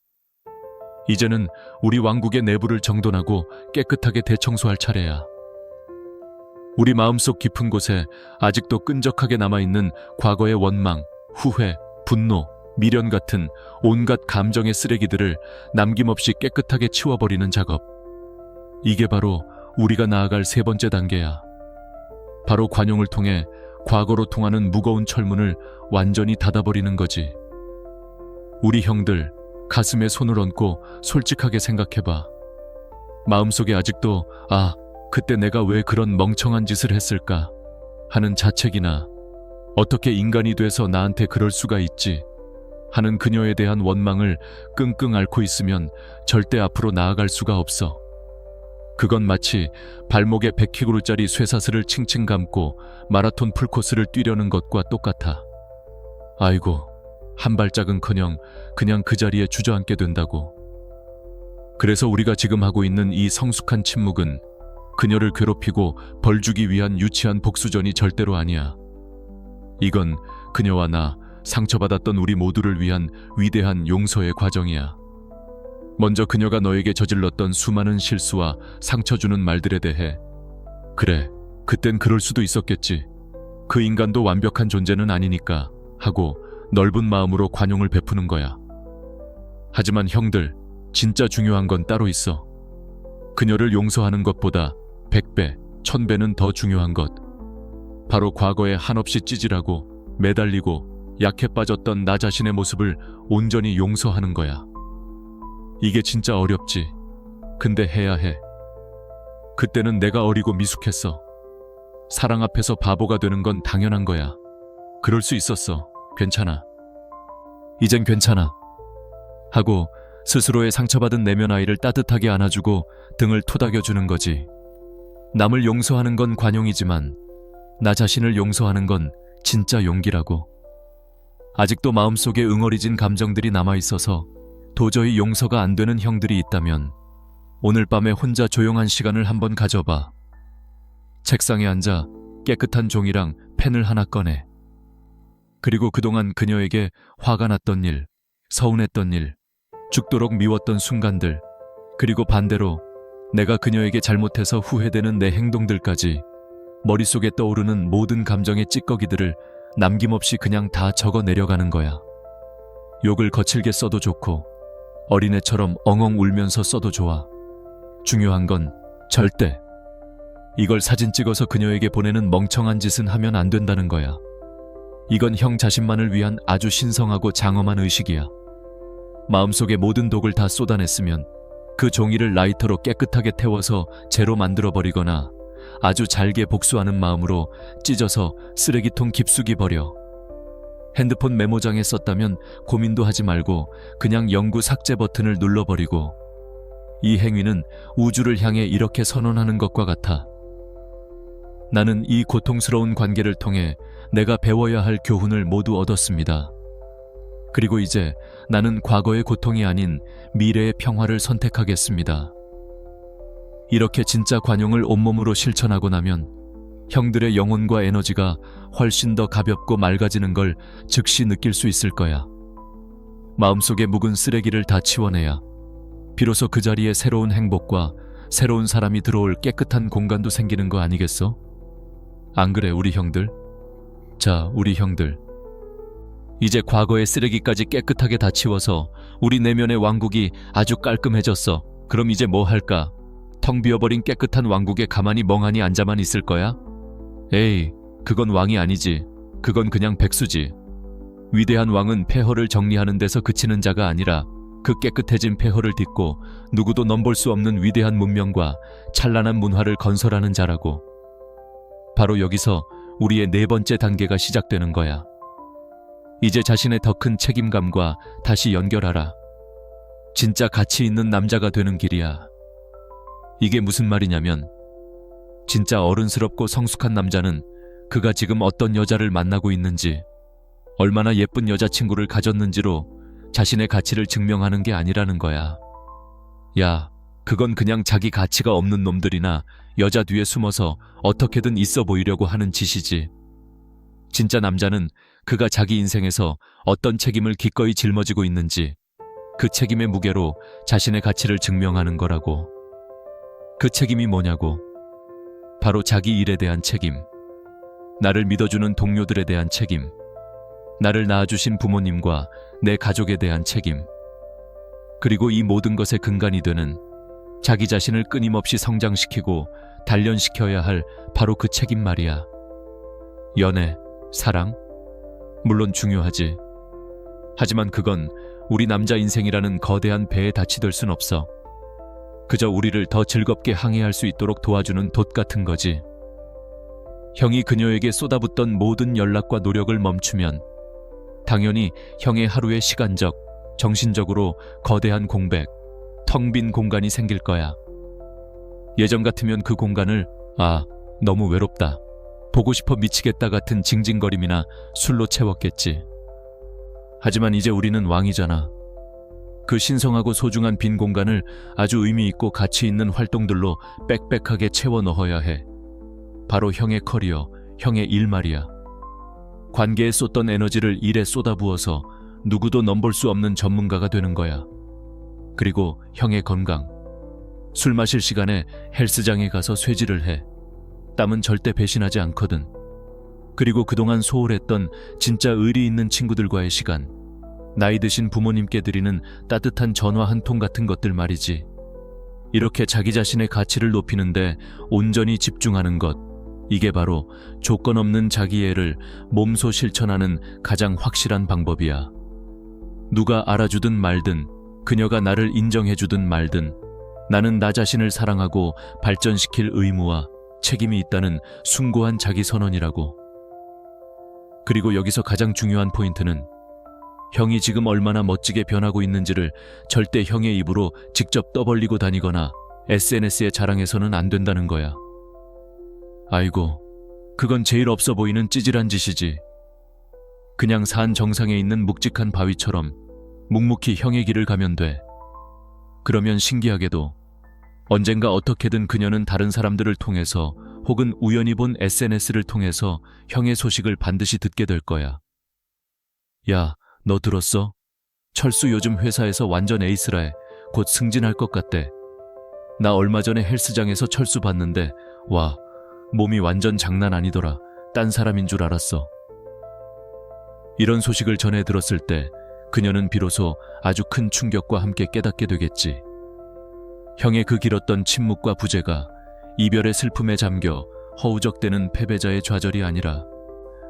이제는 우리 왕국의 내부를 정돈하고 깨끗하게 대청소할 차례야. 우리 마음속 깊은 곳에 아직도 끈적하게 남아있는 과거의 원망, 후회, 분노, 미련 같은 온갖 감정의 쓰레기들을 남김없이 깨끗하게 치워버리는 작업. 이게 바로 우리가 나아갈 세 번째 단계야. 바로 관용을 통해 과거로 통하는 무거운 철문을 완전히 닫아버리는 거지. 우리 형들, 가슴에 손을 얹고 솔직하게 생각해봐. 마음속에 아직도 그때 내가 왜 그런 멍청한 짓을 했을까 하는 자책이나 어떻게 인간이 돼서 나한테 그럴 수가 있지 하는 그녀에 대한 원망을 끙끙 앓고 있으면 절대 앞으로 나아갈 수가 없어. 그건 마치 발목에 100kg짜리 쇠사슬을 칭칭 감고 마라톤 풀코스를 뛰려는 것과 똑같아. 아이고, 한 발짝은커녕 그냥 그 자리에 주저앉게 된다고. 그래서 우리가 지금 하고 있는 이 성숙한 침묵은 그녀를 괴롭히고 벌 주기 위한 유치한 복수전이 절대로 아니야. 이건 그녀와 나, 상처받았던 우리 모두를 위한 위대한 용서의 과정이야. 먼저 그녀가 너에게 저질렀던 수많은 실수와 상처 주는 말들에 대해 그래, 그땐 그럴 수도 있었겠지. 그 인간도 완벽한 존재는 아니니까 하고 넓은 마음으로 관용을 베푸는 거야. 하지만 형들, 진짜 중요한 건 따로 있어. 그녀를 용서하는 것보다 100배, 1000배는 더 중요한 것. 바로 과거에 한없이 찌질하고 매달리고 약해 빠졌던 나 자신의 모습을 온전히 용서하는 거야. 이게 진짜 어렵지. 근데 해야 해. 그때는 내가 어리고 미숙했어. 사랑 앞에서 바보가 되는 건 당연한 거야. 그럴 수 있었어. 괜찮아. 이젠 괜찮아. 하고 스스로의 상처받은 내면 아이를 따뜻하게 안아주고 등을 토닥여주는 거지. 남을 용서하는 건 관용이지만 나 자신을 용서하는 건 진짜 용기라고. 아직도 마음속에 응어리진 감정들이 남아있어서 도저히 용서가 안 되는 형들이 있다면 오늘 밤에 혼자 조용한 시간을 한번 가져봐. 책상에 앉아 깨끗한 종이랑 펜을 하나 꺼내. 그리고 그동안 그녀에게 화가 났던 일, 서운했던 일, 죽도록 미웠던 순간들, 그리고 반대로 내가 그녀에게 잘못해서 후회되는 내 행동들까지, 머릿속에 떠오르는 모든 감정의 찌꺼기들을 남김없이 그냥 다 적어 내려가는 거야. 욕을 거칠게 써도 좋고 어린애처럼 엉엉 울면서 써도 좋아. 중요한 건 절대 이걸 사진 찍어서 그녀에게 보내는 멍청한 짓은 하면 안 된다는 거야. 이건 형 자신만을 위한 아주 신성하고 장엄한 의식이야. 마음속의 모든 독을 다 쏟아냈으면 그 종이를 라이터로 깨끗하게 태워서 재로 만들어버리거나 아주 잘게 복수하는 마음으로 찢어서 쓰레기통 깊숙이 버려. 핸드폰 메모장에 썼다면 고민도 하지 말고 그냥 영구 삭제 버튼을 눌러버리고. 이 행위는 우주를 향해 이렇게 선언하는 것과 같아. 나는 이 고통스러운 관계를 통해 내가 배워야 할 교훈을 모두 얻었습니다. 그리고 이제 나는 과거의 고통이 아닌 미래의 평화를 선택하겠습니다. 이렇게 진짜 관용을 온몸으로 실천하고 나면 형들의 영혼과 에너지가 훨씬 더 가볍고 맑아지는 걸 즉시 느낄 수 있을 거야. 마음속의 묵은 쓰레기를 다 치워내야 비로소 그 자리에 새로운 행복과 새로운 사람이 들어올 깨끗한 공간도 생기는 거 아니겠어? 안 그래, 우리 형들? 자, 우리 형들. 이제 과거의 쓰레기까지 깨끗하게 다 치워서 우리 내면의 왕국이 아주 깔끔해졌어. 그럼 이제 뭐 할까? 텅 비어버린 깨끗한 왕국에 가만히 멍하니 앉아만 있을 거야? 에이, 그건 왕이 아니지. 그건 그냥 백수지. 위대한 왕은 폐허를 정리하는 데서 그치는 자가 아니라 그 깨끗해진 폐허를 딛고 누구도 넘볼 수 없는 위대한 문명과 찬란한 문화를 건설하는 자라고. 바로 여기서 우리의 네 번째 단계가 시작되는 거야. 이제 자신의 더 큰 책임감과 다시 연결하라. 진짜 가치 있는 남자가 되는 길이야. 이게 무슨 말이냐면, 진짜 어른스럽고 성숙한 남자는 그가 지금 어떤 여자를 만나고 있는지, 얼마나 예쁜 여자친구를 가졌는지로 자신의 가치를 증명하는 게 아니라는 거야. 야, 그건 그냥 자기 가치가 없는 놈들이나 여자 뒤에 숨어서 어떻게든 있어 보이려고 하는 짓이지. 진짜 남자는 그가 자기 인생에서 어떤 책임을 기꺼이 짊어지고 있는지, 그 책임의 무게로 자신의 가치를 증명하는 거라고. 그 책임이 뭐냐고. 바로 자기 일에 대한 책임, 나를 믿어주는 동료들에 대한 책임, 나를 낳아주신 부모님과 내 가족에 대한 책임, 그리고 이 모든 것의 근간이 되는 자기 자신을 끊임없이 성장시키고 단련시켜야 할 바로 그 책임 말이야. 연애, 사랑? 물론 중요하지. 하지만 그건 우리 남자 인생이라는 거대한 배에 닻이 될 순 없어. 그저 우리를 더 즐겁게 항해할 수 있도록 도와주는 돛 같은 거지. 형이 그녀에게 쏟아붓던 모든 연락과 노력을 멈추면 당연히 형의 하루에 시간적, 정신적으로 거대한 공백, 텅 빈 공간이 생길 거야. 예전 같으면 그 공간을 너무 외롭다, 보고 싶어 미치겠다 같은 징징거림이나 술로 채웠겠지. 하지만 이제 우리는 왕이잖아. 그 신성하고 소중한 빈 공간을 아주 의미 있고 가치 있는 활동들로 빽빽하게 채워 넣어야 해. 바로 형의 커리어, 형의 일 말이야. 관계에 쏟던 에너지를 일에 쏟아부어서 누구도 넘볼 수 없는 전문가가 되는 거야. 그리고 형의 건강. 술 마실 시간에 헬스장에 가서 쇠질을 해. 땀은 절대 배신하지 않거든. 그리고 그동안 소홀했던 진짜 의리 있는 친구들과의 시간, 나이 드신 부모님께 드리는 따뜻한 전화 한 통 같은 것들 말이지. 이렇게 자기 자신의 가치를 높이는데 온전히 집중하는 것, 이게 바로 조건 없는 자기애를 몸소 실천하는 가장 확실한 방법이야. 누가 알아주든 말든, 그녀가 나를 인정해주든 말든, 나는 나 자신을 사랑하고 발전시킬 의무와 책임이 있다는 숭고한 자기 선언이라고. 그리고 여기서 가장 중요한 포인트는 형이 지금 얼마나 멋지게 변하고 있는지를 절대 형의 입으로 직접 떠벌리고 다니거나 SNS에 자랑해서는 안 된다는 거야. 아이고, 그건 제일 없어 보이는 찌질한 짓이지. 그냥 산 정상에 있는 묵직한 바위처럼 묵묵히 형의 길을 가면 돼. 그러면 신기하게도 언젠가 어떻게든 그녀는 다른 사람들을 통해서 혹은 우연히 본 SNS를 통해서 형의 소식을 반드시 듣게 될 거야. 야, 너 들었어? 철수 요즘 회사에서 완전 에이스라 해. 곧 승진할 것 같대. 나 얼마 전에 헬스장에서 철수 봤는데 와, 몸이 완전 장난 아니더라. 딴 사람인 줄 알았어. 이런 소식을 전해 들었을 때 그녀는 비로소 아주 큰 충격과 함께 깨닫게 되겠지. 형의 그 길었던 침묵과 부재가 이별의 슬픔에 잠겨 허우적대는 패배자의 좌절이 아니라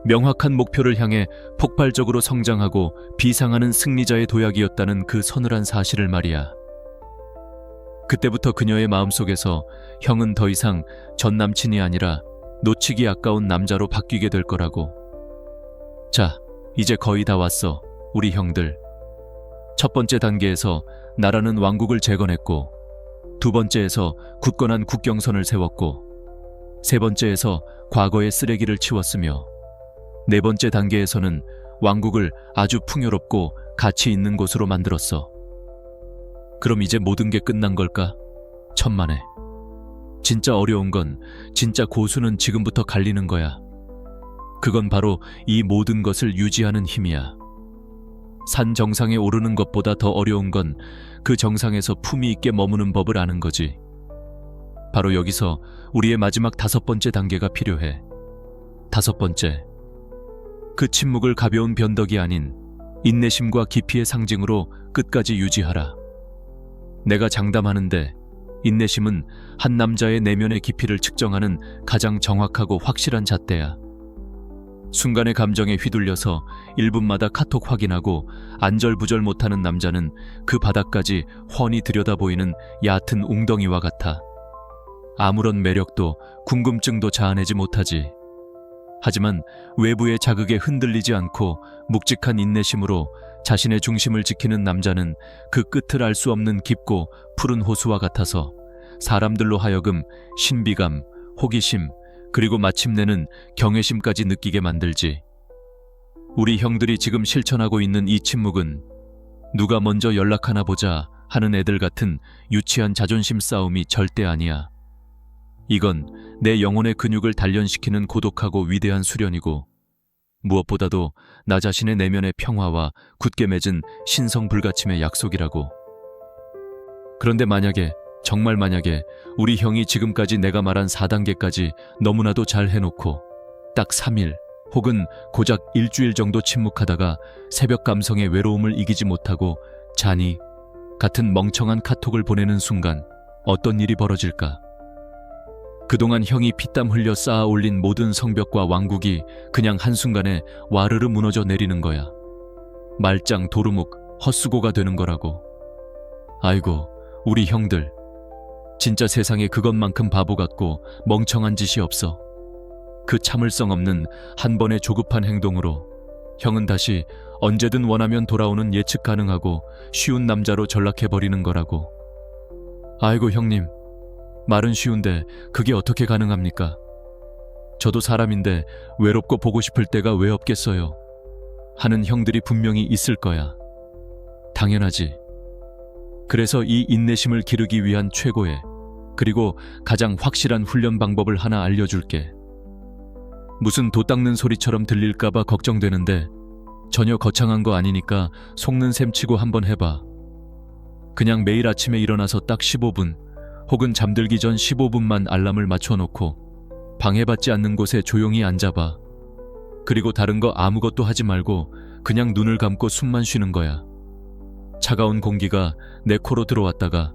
명확한 목표를 향해 폭발적으로 성장하고 비상하는 승리자의 도약이었다는 그 서늘한 사실을 말이야. 그때부터 그녀의 마음속에서 형은 더 이상 전 남친이 아니라 놓치기 아까운 남자로 바뀌게 될 거라고. 자, 이제 거의 다 왔어, 우리 형들. 첫 번째 단계에서 나라는 왕국을 재건했고, 두 번째에서 굳건한 국경선을 세웠고, 세 번째에서 과거의 쓰레기를 치웠으며, 네 번째 단계에서는 왕국을 아주 풍요롭고 가치 있는 곳으로 만들었어. 그럼 이제 모든 게 끝난 걸까? 천만에. 진짜 어려운 건, 진짜 고수는 지금부터 갈리는 거야. 그건 바로 이 모든 것을 유지하는 힘이야. 산 정상에 오르는 것보다 더 어려운 건 그 정상에서 품위 있게 머무는 법을 아는 거지. 바로 여기서 우리의 마지막 5번째 단계가 필요해. 5번째. 그 침묵을 가벼운 변덕이 아닌 인내심과 깊이의 상징으로 끝까지 유지하라. 내가 장담하는데 인내심은 한 남자의 내면의 깊이를 측정하는 가장 정확하고 확실한 잣대야. 순간의 감정에 휘둘려서 1분마다 카톡 확인하고 안절부절 못하는 남자는 그 바닥까지 훤히 들여다보이는 얕은 웅덩이와 같아. 아무런 매력도 궁금증도 자아내지 못하지. 하지만 외부의 자극에 흔들리지 않고 묵직한 인내심으로 자신의 중심을 지키는 남자는 그 끝을 알 수 없는 깊고 푸른 호수와 같아서 사람들로 하여금 신비감, 호기심, 그리고 마침내는 경외심까지 느끼게 만들지. 우리 형들이 지금 실천하고 있는 이 침묵은 누가 먼저 연락하나 보자 하는 애들 같은 유치한 자존심 싸움이 절대 아니야. 이건 내 영혼의 근육을 단련시키는 고독하고 위대한 수련이고, 무엇보다도 나 자신의 내면의 평화와 굳게 맺은 신성불가침의 약속이라고. 그런데 만약에, 정말 만약에 우리 형이 지금까지 내가 말한 4단계까지 너무나도 잘 해놓고 딱 3일 혹은 고작 일주일 정도 침묵하다가 새벽 감성의 외로움을 이기지 못하고 자니 같은 멍청한 카톡을 보내는 순간 어떤 일이 벌어질까? 그동안 형이 피땀 흘려 쌓아 올린 모든 성벽과 왕국이 그냥 한순간에 와르르 무너져 내리는 거야. 말짱 도루묵 헛수고가 되는 거라고. 아이고, 우리 형들. 진짜 세상에 그것만큼 바보 같고 멍청한 짓이 없어. 그 참을성 없는 한 번의 조급한 행동으로 형은 다시 언제든 원하면 돌아오는 예측 가능하고 쉬운 남자로 전락해버리는 거라고. 아이고 형님, 말은 쉬운데 그게 어떻게 가능합니까? 저도 사람인데 외롭고 보고 싶을 때가 왜 없겠어요? 하는 형들이 분명히 있을 거야. 당연하지. 그래서 이 인내심을 기르기 위한 최고의, 그리고 가장 확실한 훈련 방법을 하나 알려줄게. 무슨 도 닦는 소리처럼 들릴까봐 걱정되는데 전혀 거창한 거 아니니까 속는 셈 치고 한번 해봐. 그냥 매일 아침에 일어나서 딱 15분 혹은 잠들기 전 15분만 알람을 맞춰놓고 방해받지 않는 곳에 조용히 앉아봐. 그리고 다른 거 아무것도 하지 말고 그냥 눈을 감고 숨만 쉬는 거야. 차가운 공기가 내 코로 들어왔다가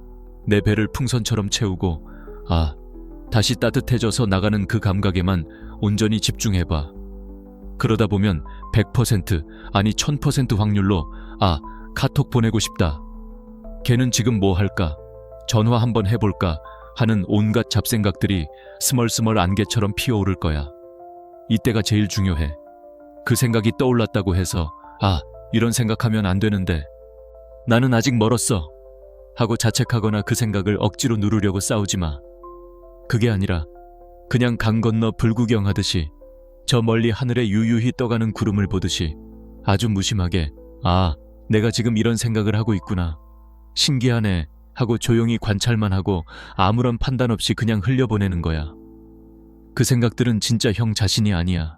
내 배를 풍선처럼 채우고 다시 따뜻해져서 나가는 그 감각에만 온전히 집중해봐. 그러다 보면 100% 아니 1000% 확률로 카톡 보내고 싶다. 걔는 지금 뭐 할까? 전화 한번 해볼까? 하는 온갖 잡생각들이 스멀스멀 안개처럼 피어오를 거야. 이때가 제일 중요해. 그 생각이 떠올랐다고 해서 이런 생각하면 안 되는데 나는 아직 멀었어 하고 자책하거나 그 생각을 억지로 누르려고 싸우지 마. 그게 아니라 그냥 강 건너 불구경하듯이 저 멀리 하늘에 유유히 떠가는 구름을 보듯이 아주 무심하게 내가 지금 이런 생각을 하고 있구나. 신기하네 하고 조용히 관찰만 하고 아무런 판단 없이 그냥 흘려보내는 거야. 그 생각들은 진짜 형 자신이 아니야.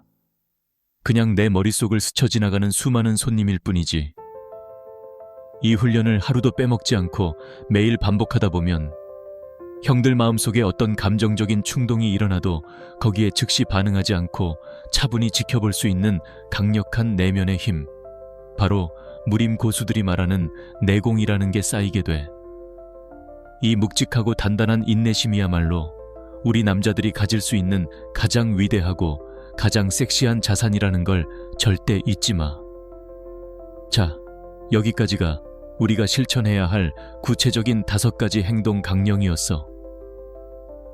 그냥 내 머릿속을 스쳐 지나가는 수많은 손님일 뿐이지. 이 훈련을 하루도 빼먹지 않고 매일 반복하다 보면 형들 마음속에 어떤 감정적인 충동이 일어나도 거기에 즉시 반응하지 않고 차분히 지켜볼 수 있는 강력한 내면의 힘, 바로 무림 고수들이 말하는 내공이라는 게 쌓이게 돼. 이 묵직하고 단단한 인내심이야말로 우리 남자들이 가질 수 있는 가장 위대하고 가장 섹시한 자산이라는 걸 절대 잊지 마. 자, 여기까지가 우리가 실천해야 할 구체적인 5가지 행동 강령이었어.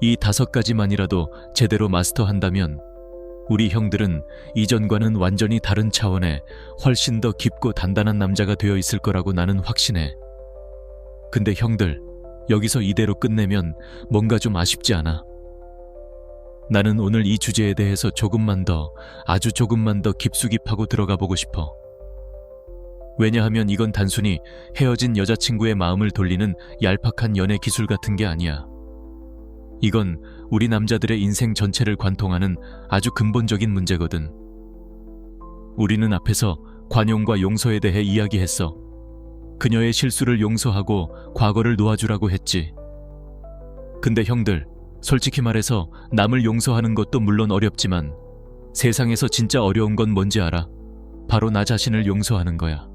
이 5가지만이라도 제대로 마스터한다면 우리 형들은 이전과는 완전히 다른 차원의 훨씬 더 깊고 단단한 남자가 되어 있을 거라고 나는 확신해. 근데 형들, 여기서 이대로 끝내면 뭔가 좀 아쉽지 않아? 나는 오늘 이 주제에 대해서 조금만 더, 아주 조금만 더 깊숙이 파고 들어가 보고 싶어. 왜냐하면 이건 단순히 헤어진 여자친구의 마음을 돌리는 얄팍한 연애 기술 같은 게 아니야. 이건 우리 남자들의 인생 전체를 관통하는 아주 근본적인 문제거든. 우리는 앞에서 관용과 용서에 대해 이야기했어. 그녀의 실수를 용서하고 과거를 놓아주라고 했지. 근데 형들, 솔직히 말해서 남을 용서하는 것도 물론 어렵지만 세상에서 진짜 어려운 건 뭔지 알아? 바로 나 자신을 용서하는 거야.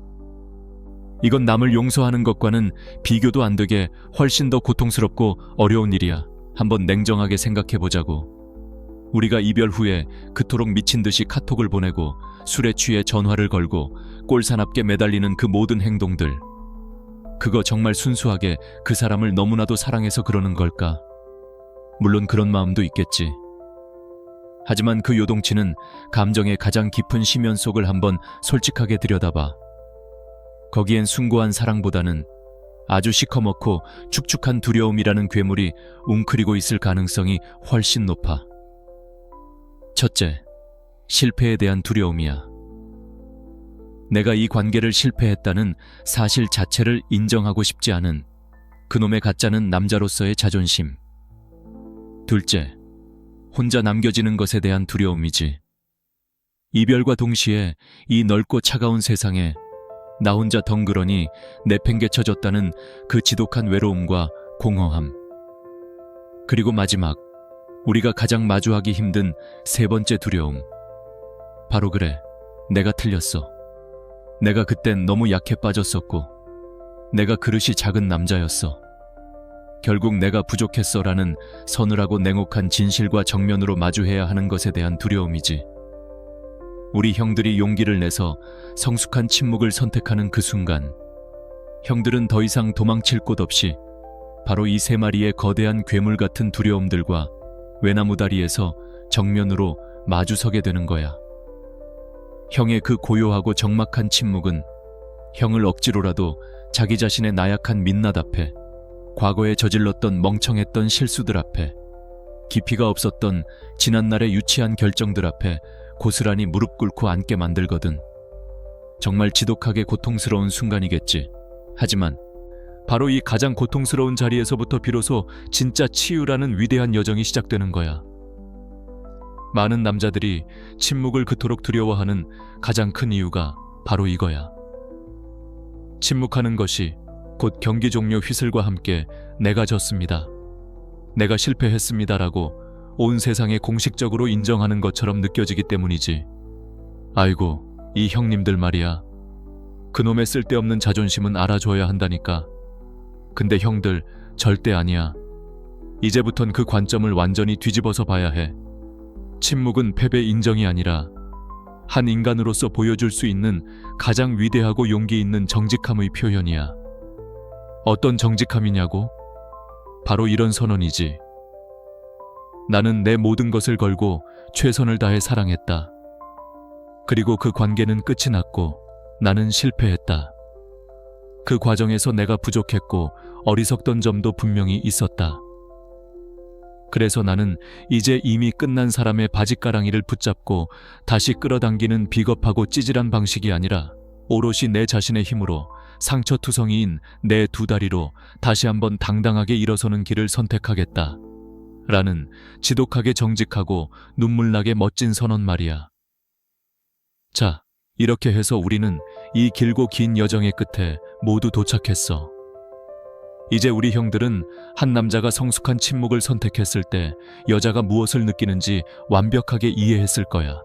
이건 남을 용서하는 것과는 비교도 안 되게 훨씬 더 고통스럽고 어려운 일이야. 한번 냉정하게 생각해보자고. 우리가 이별 후에 그토록 미친 듯이 카톡을 보내고 술에 취해 전화를 걸고 꼴사납게 매달리는 그 모든 행동들. 그거 정말 순수하게 그 사람을 너무나도 사랑해서 그러는 걸까? 물론 그런 마음도 있겠지. 하지만 그 요동치는 감정의 가장 깊은 심연 속을 한번 솔직하게 들여다봐. 거기엔 숭고한 사랑보다는 아주 시커멓고 축축한 두려움이라는 괴물이 웅크리고 있을 가능성이 훨씬 높아. 첫째, 실패에 대한 두려움이야. 내가 이 관계를 실패했다는 사실 자체를 인정하고 싶지 않은 그놈의 가짜는 남자로서의 자존심. 둘째, 혼자 남겨지는 것에 대한 두려움이지. 이별과 동시에 이 넓고 차가운 세상에 나 혼자 덩그러니 내팽개쳐졌다는 그 지독한 외로움과 공허함. 그리고 마지막, 우리가 가장 마주하기 힘든 3번째 두려움. 바로 그래, 내가 틀렸어. 내가 그땐 너무 약해 빠졌었고 내가 그릇이 작은 남자였어. 결국 내가 부족했어라는 서늘하고 냉혹한 진실과 정면으로 마주해야 하는 것에 대한 두려움이지. 우리 형들이 용기를 내서 성숙한 침묵을 선택하는 그 순간, 형들은 더 이상 도망칠 곳 없이 바로 이 3마리의 거대한 괴물 같은 두려움들과 외나무 다리에서 정면으로 마주서게 되는 거야. 형의 그 고요하고 적막한 침묵은 형을 억지로라도 자기 자신의 나약한 민낯 앞에, 과거에 저질렀던 멍청했던 실수들 앞에, 깊이가 없었던 지난날의 유치한 결정들 앞에 고스란히 무릎 꿇고 앉게 만들거든. 정말 지독하게 고통스러운 순간이겠지. 하지만 바로 이 가장 고통스러운 자리에서부터 비로소 진짜 치유라는 위대한 여정이 시작되는 거야. 많은 남자들이 침묵을 그토록 두려워하는 가장 큰 이유가 바로 이거야. 침묵하는 것이 곧 경기 종료 휘슬과 함께 내가 졌습니다, 내가 실패했습니다라고 온 세상에 공식적으로 인정하는 것처럼 느껴지기 때문이지. 아이고, 이 형님들 말이야. 그놈의 쓸데없는 자존심은 알아줘야 한다니까. 근데 형들, 절대 아니야. 이제부턴 그 관점을 완전히 뒤집어서 봐야 해. 침묵은 패배 인정이 아니라 한 인간으로서 보여줄 수 있는 가장 위대하고 용기 있는 정직함의 표현이야. 어떤 정직함이냐고? 바로 이런 선언이지. 나는 내 모든 것을 걸고 최선을 다해 사랑했다. 그리고 그 관계는 끝이 났고 나는 실패했다. 그 과정에서 내가 부족했고 어리석던 점도 분명히 있었다. 그래서 나는 이제 이미 끝난 사람의 바짓가랑이를 붙잡고 다시 끌어당기는 비겁하고 찌질한 방식이 아니라 오롯이 내 자신의 힘으로 상처투성이인 내 2다리로 다시 한번 당당하게 일어서는 길을 선택하겠다. 라는 지독하게 정직하고 눈물나게 멋진 선언 말이야. 자, 이렇게 해서 우리는 이 길고 긴 여정의 끝에 모두 도착했어. 이제 우리 형들은 한 남자가 성숙한 침묵을 선택했을 때 여자가 무엇을 느끼는지 완벽하게 이해했을 거야.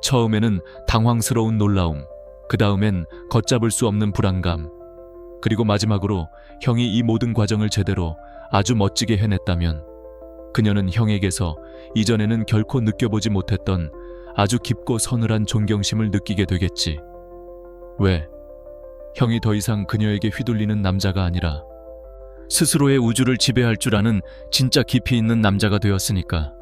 처음에는 당황스러운 놀라움, 그 다음엔 걷잡을 수 없는 불안감, 그리고 마지막으로 형이 이 모든 과정을 제대로 아주 멋지게 해냈다면 그녀는 형에게서 이전에는 결코 느껴보지 못했던 아주 깊고 서늘한 존경심을 느끼게 되겠지. 왜? 형이 더 이상 그녀에게 휘둘리는 남자가 아니라 스스로의 우주를 지배할 줄 아는 진짜 깊이 있는 남자가 되었으니까.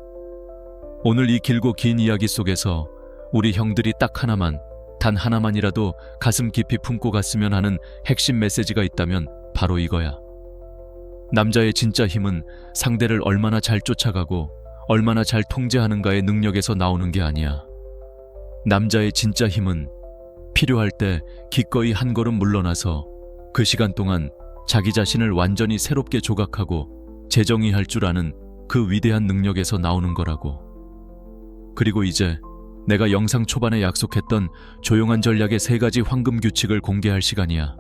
오늘 이 길고 긴 이야기 속에서 우리 형들이 딱 하나만, 단 하나만이라도 가슴 깊이 품고 갔으면 하는 핵심 메시지가 있다면 바로 이거야. 남자의 진짜 힘은 상대를 얼마나 잘 쫓아가고 얼마나 잘 통제하는가의 능력에서 나오는 게 아니야. 남자의 진짜 힘은 필요할 때 기꺼이 한 걸음 물러나서 그 시간 동안 자기 자신을 완전히 새롭게 조각하고 재정의할 줄 아는 그 위대한 능력에서 나오는 거라고. 그리고 이제 내가 영상 초반에 약속했던 조용한 전략의 3가지 황금 규칙을 공개할 시간이야.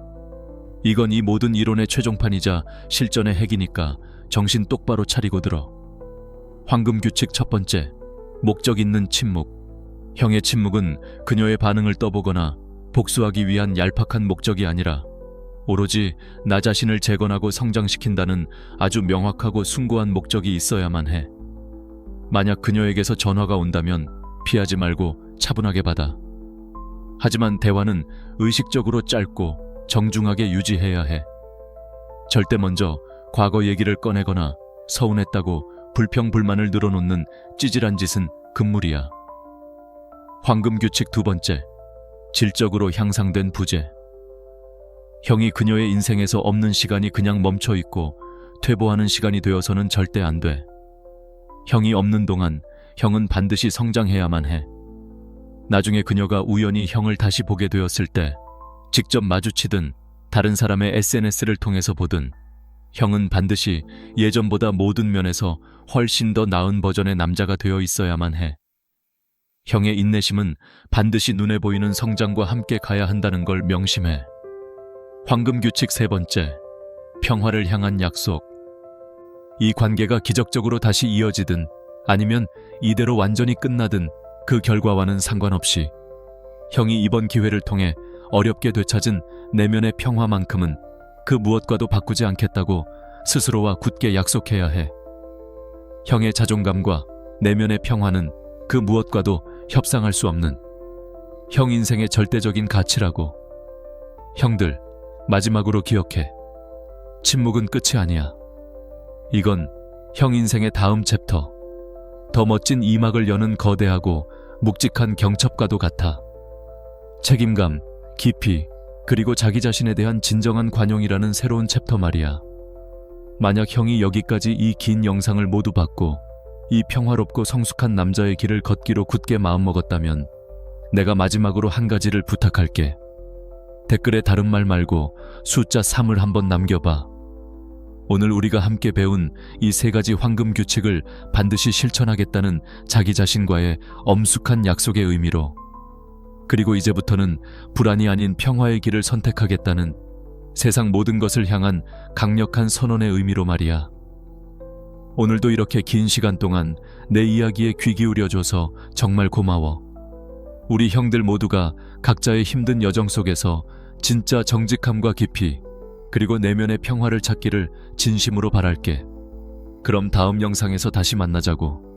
이건 이 모든 이론의 최종판이자 실전의 핵이니까 정신 똑바로 차리고 들어. 황금 규칙 첫 번째, 목적 있는 침묵. 형의 침묵은 그녀의 반응을 떠보거나 복수하기 위한 얄팍한 목적이 아니라 오로지 나 자신을 재건하고 성장시킨다는 아주 명확하고 숭고한 목적이 있어야만 해. 만약 그녀에게서 전화가 온다면 피하지 말고 차분하게 받아. 하지만 대화는 의식적으로 짧고 정중하게 유지해야 해. 절대 먼저 과거 얘기를 꺼내거나 서운했다고 불평불만을 늘어놓는 찌질한 짓은 금물이야. 황금 규칙 두 번째, 질적으로 향상된 부재. 형이 그녀의 인생에서 없는 시간이 그냥 멈춰 있고 퇴보하는 시간이 되어서는 절대 안 돼. 형이 없는 동안 형은 반드시 성장해야만 해. 나중에 그녀가 우연히 형을 다시 보게 되었을 때 직접 마주치든 다른 사람의 SNS를 통해서 보든 형은 반드시 예전보다 모든 면에서 훨씬 더 나은 버전의 남자가 되어 있어야만 해. 형의 인내심은 반드시 눈에 보이는 성장과 함께 가야 한다는 걸 명심해. 황금 규칙 세 번째, 평화를 향한 약속. 이 관계가 기적적으로 다시 이어지든 아니면 이대로 완전히 끝나든 그 결과와는 상관없이 형이 이번 기회를 통해 어렵게 되찾은 내면의 평화만큼은 그 무엇과도 바꾸지 않겠다고 스스로와 굳게 약속해야 해. 형의 자존감과 내면의 평화는 그 무엇과도 협상할 수 없는 형 인생의 절대적인 가치라고. 형들, 마지막으로 기억해. 침묵은 끝이 아니야. 이건 형 인생의 다음 챕터, 더 멋진 2막을 여는 거대하고 묵직한 경첩과도 같아. 책임감, 깊이, 그리고 자기 자신에 대한 진정한 관용이라는 새로운 챕터 말이야. 만약 형이 여기까지 이 긴 영상을 모두 봤고 이 평화롭고 성숙한 남자의 길을 걷기로 굳게 마음먹었다면 내가 마지막으로 한 가지를 부탁할게. 댓글에 다른 말 말고 숫자 3을 한번 남겨봐. 오늘 우리가 함께 배운 이 3가지 황금 규칙을 반드시 실천하겠다는 자기 자신과의 엄숙한 약속의 의미로, 그리고 이제부터는 불안이 아닌 평화의 길을 선택하겠다는 세상 모든 것을 향한 강력한 선언의 의미로 말이야. 오늘도 이렇게 긴 시간 동안 내 이야기에 귀 기울여줘서 정말 고마워. 우리 형들 모두가 각자의 힘든 여정 속에서 진짜 정직함과 깊이, 그리고 내면의 평화를 찾기를 진심으로 바랄게. 그럼 다음 영상에서 다시 만나자고.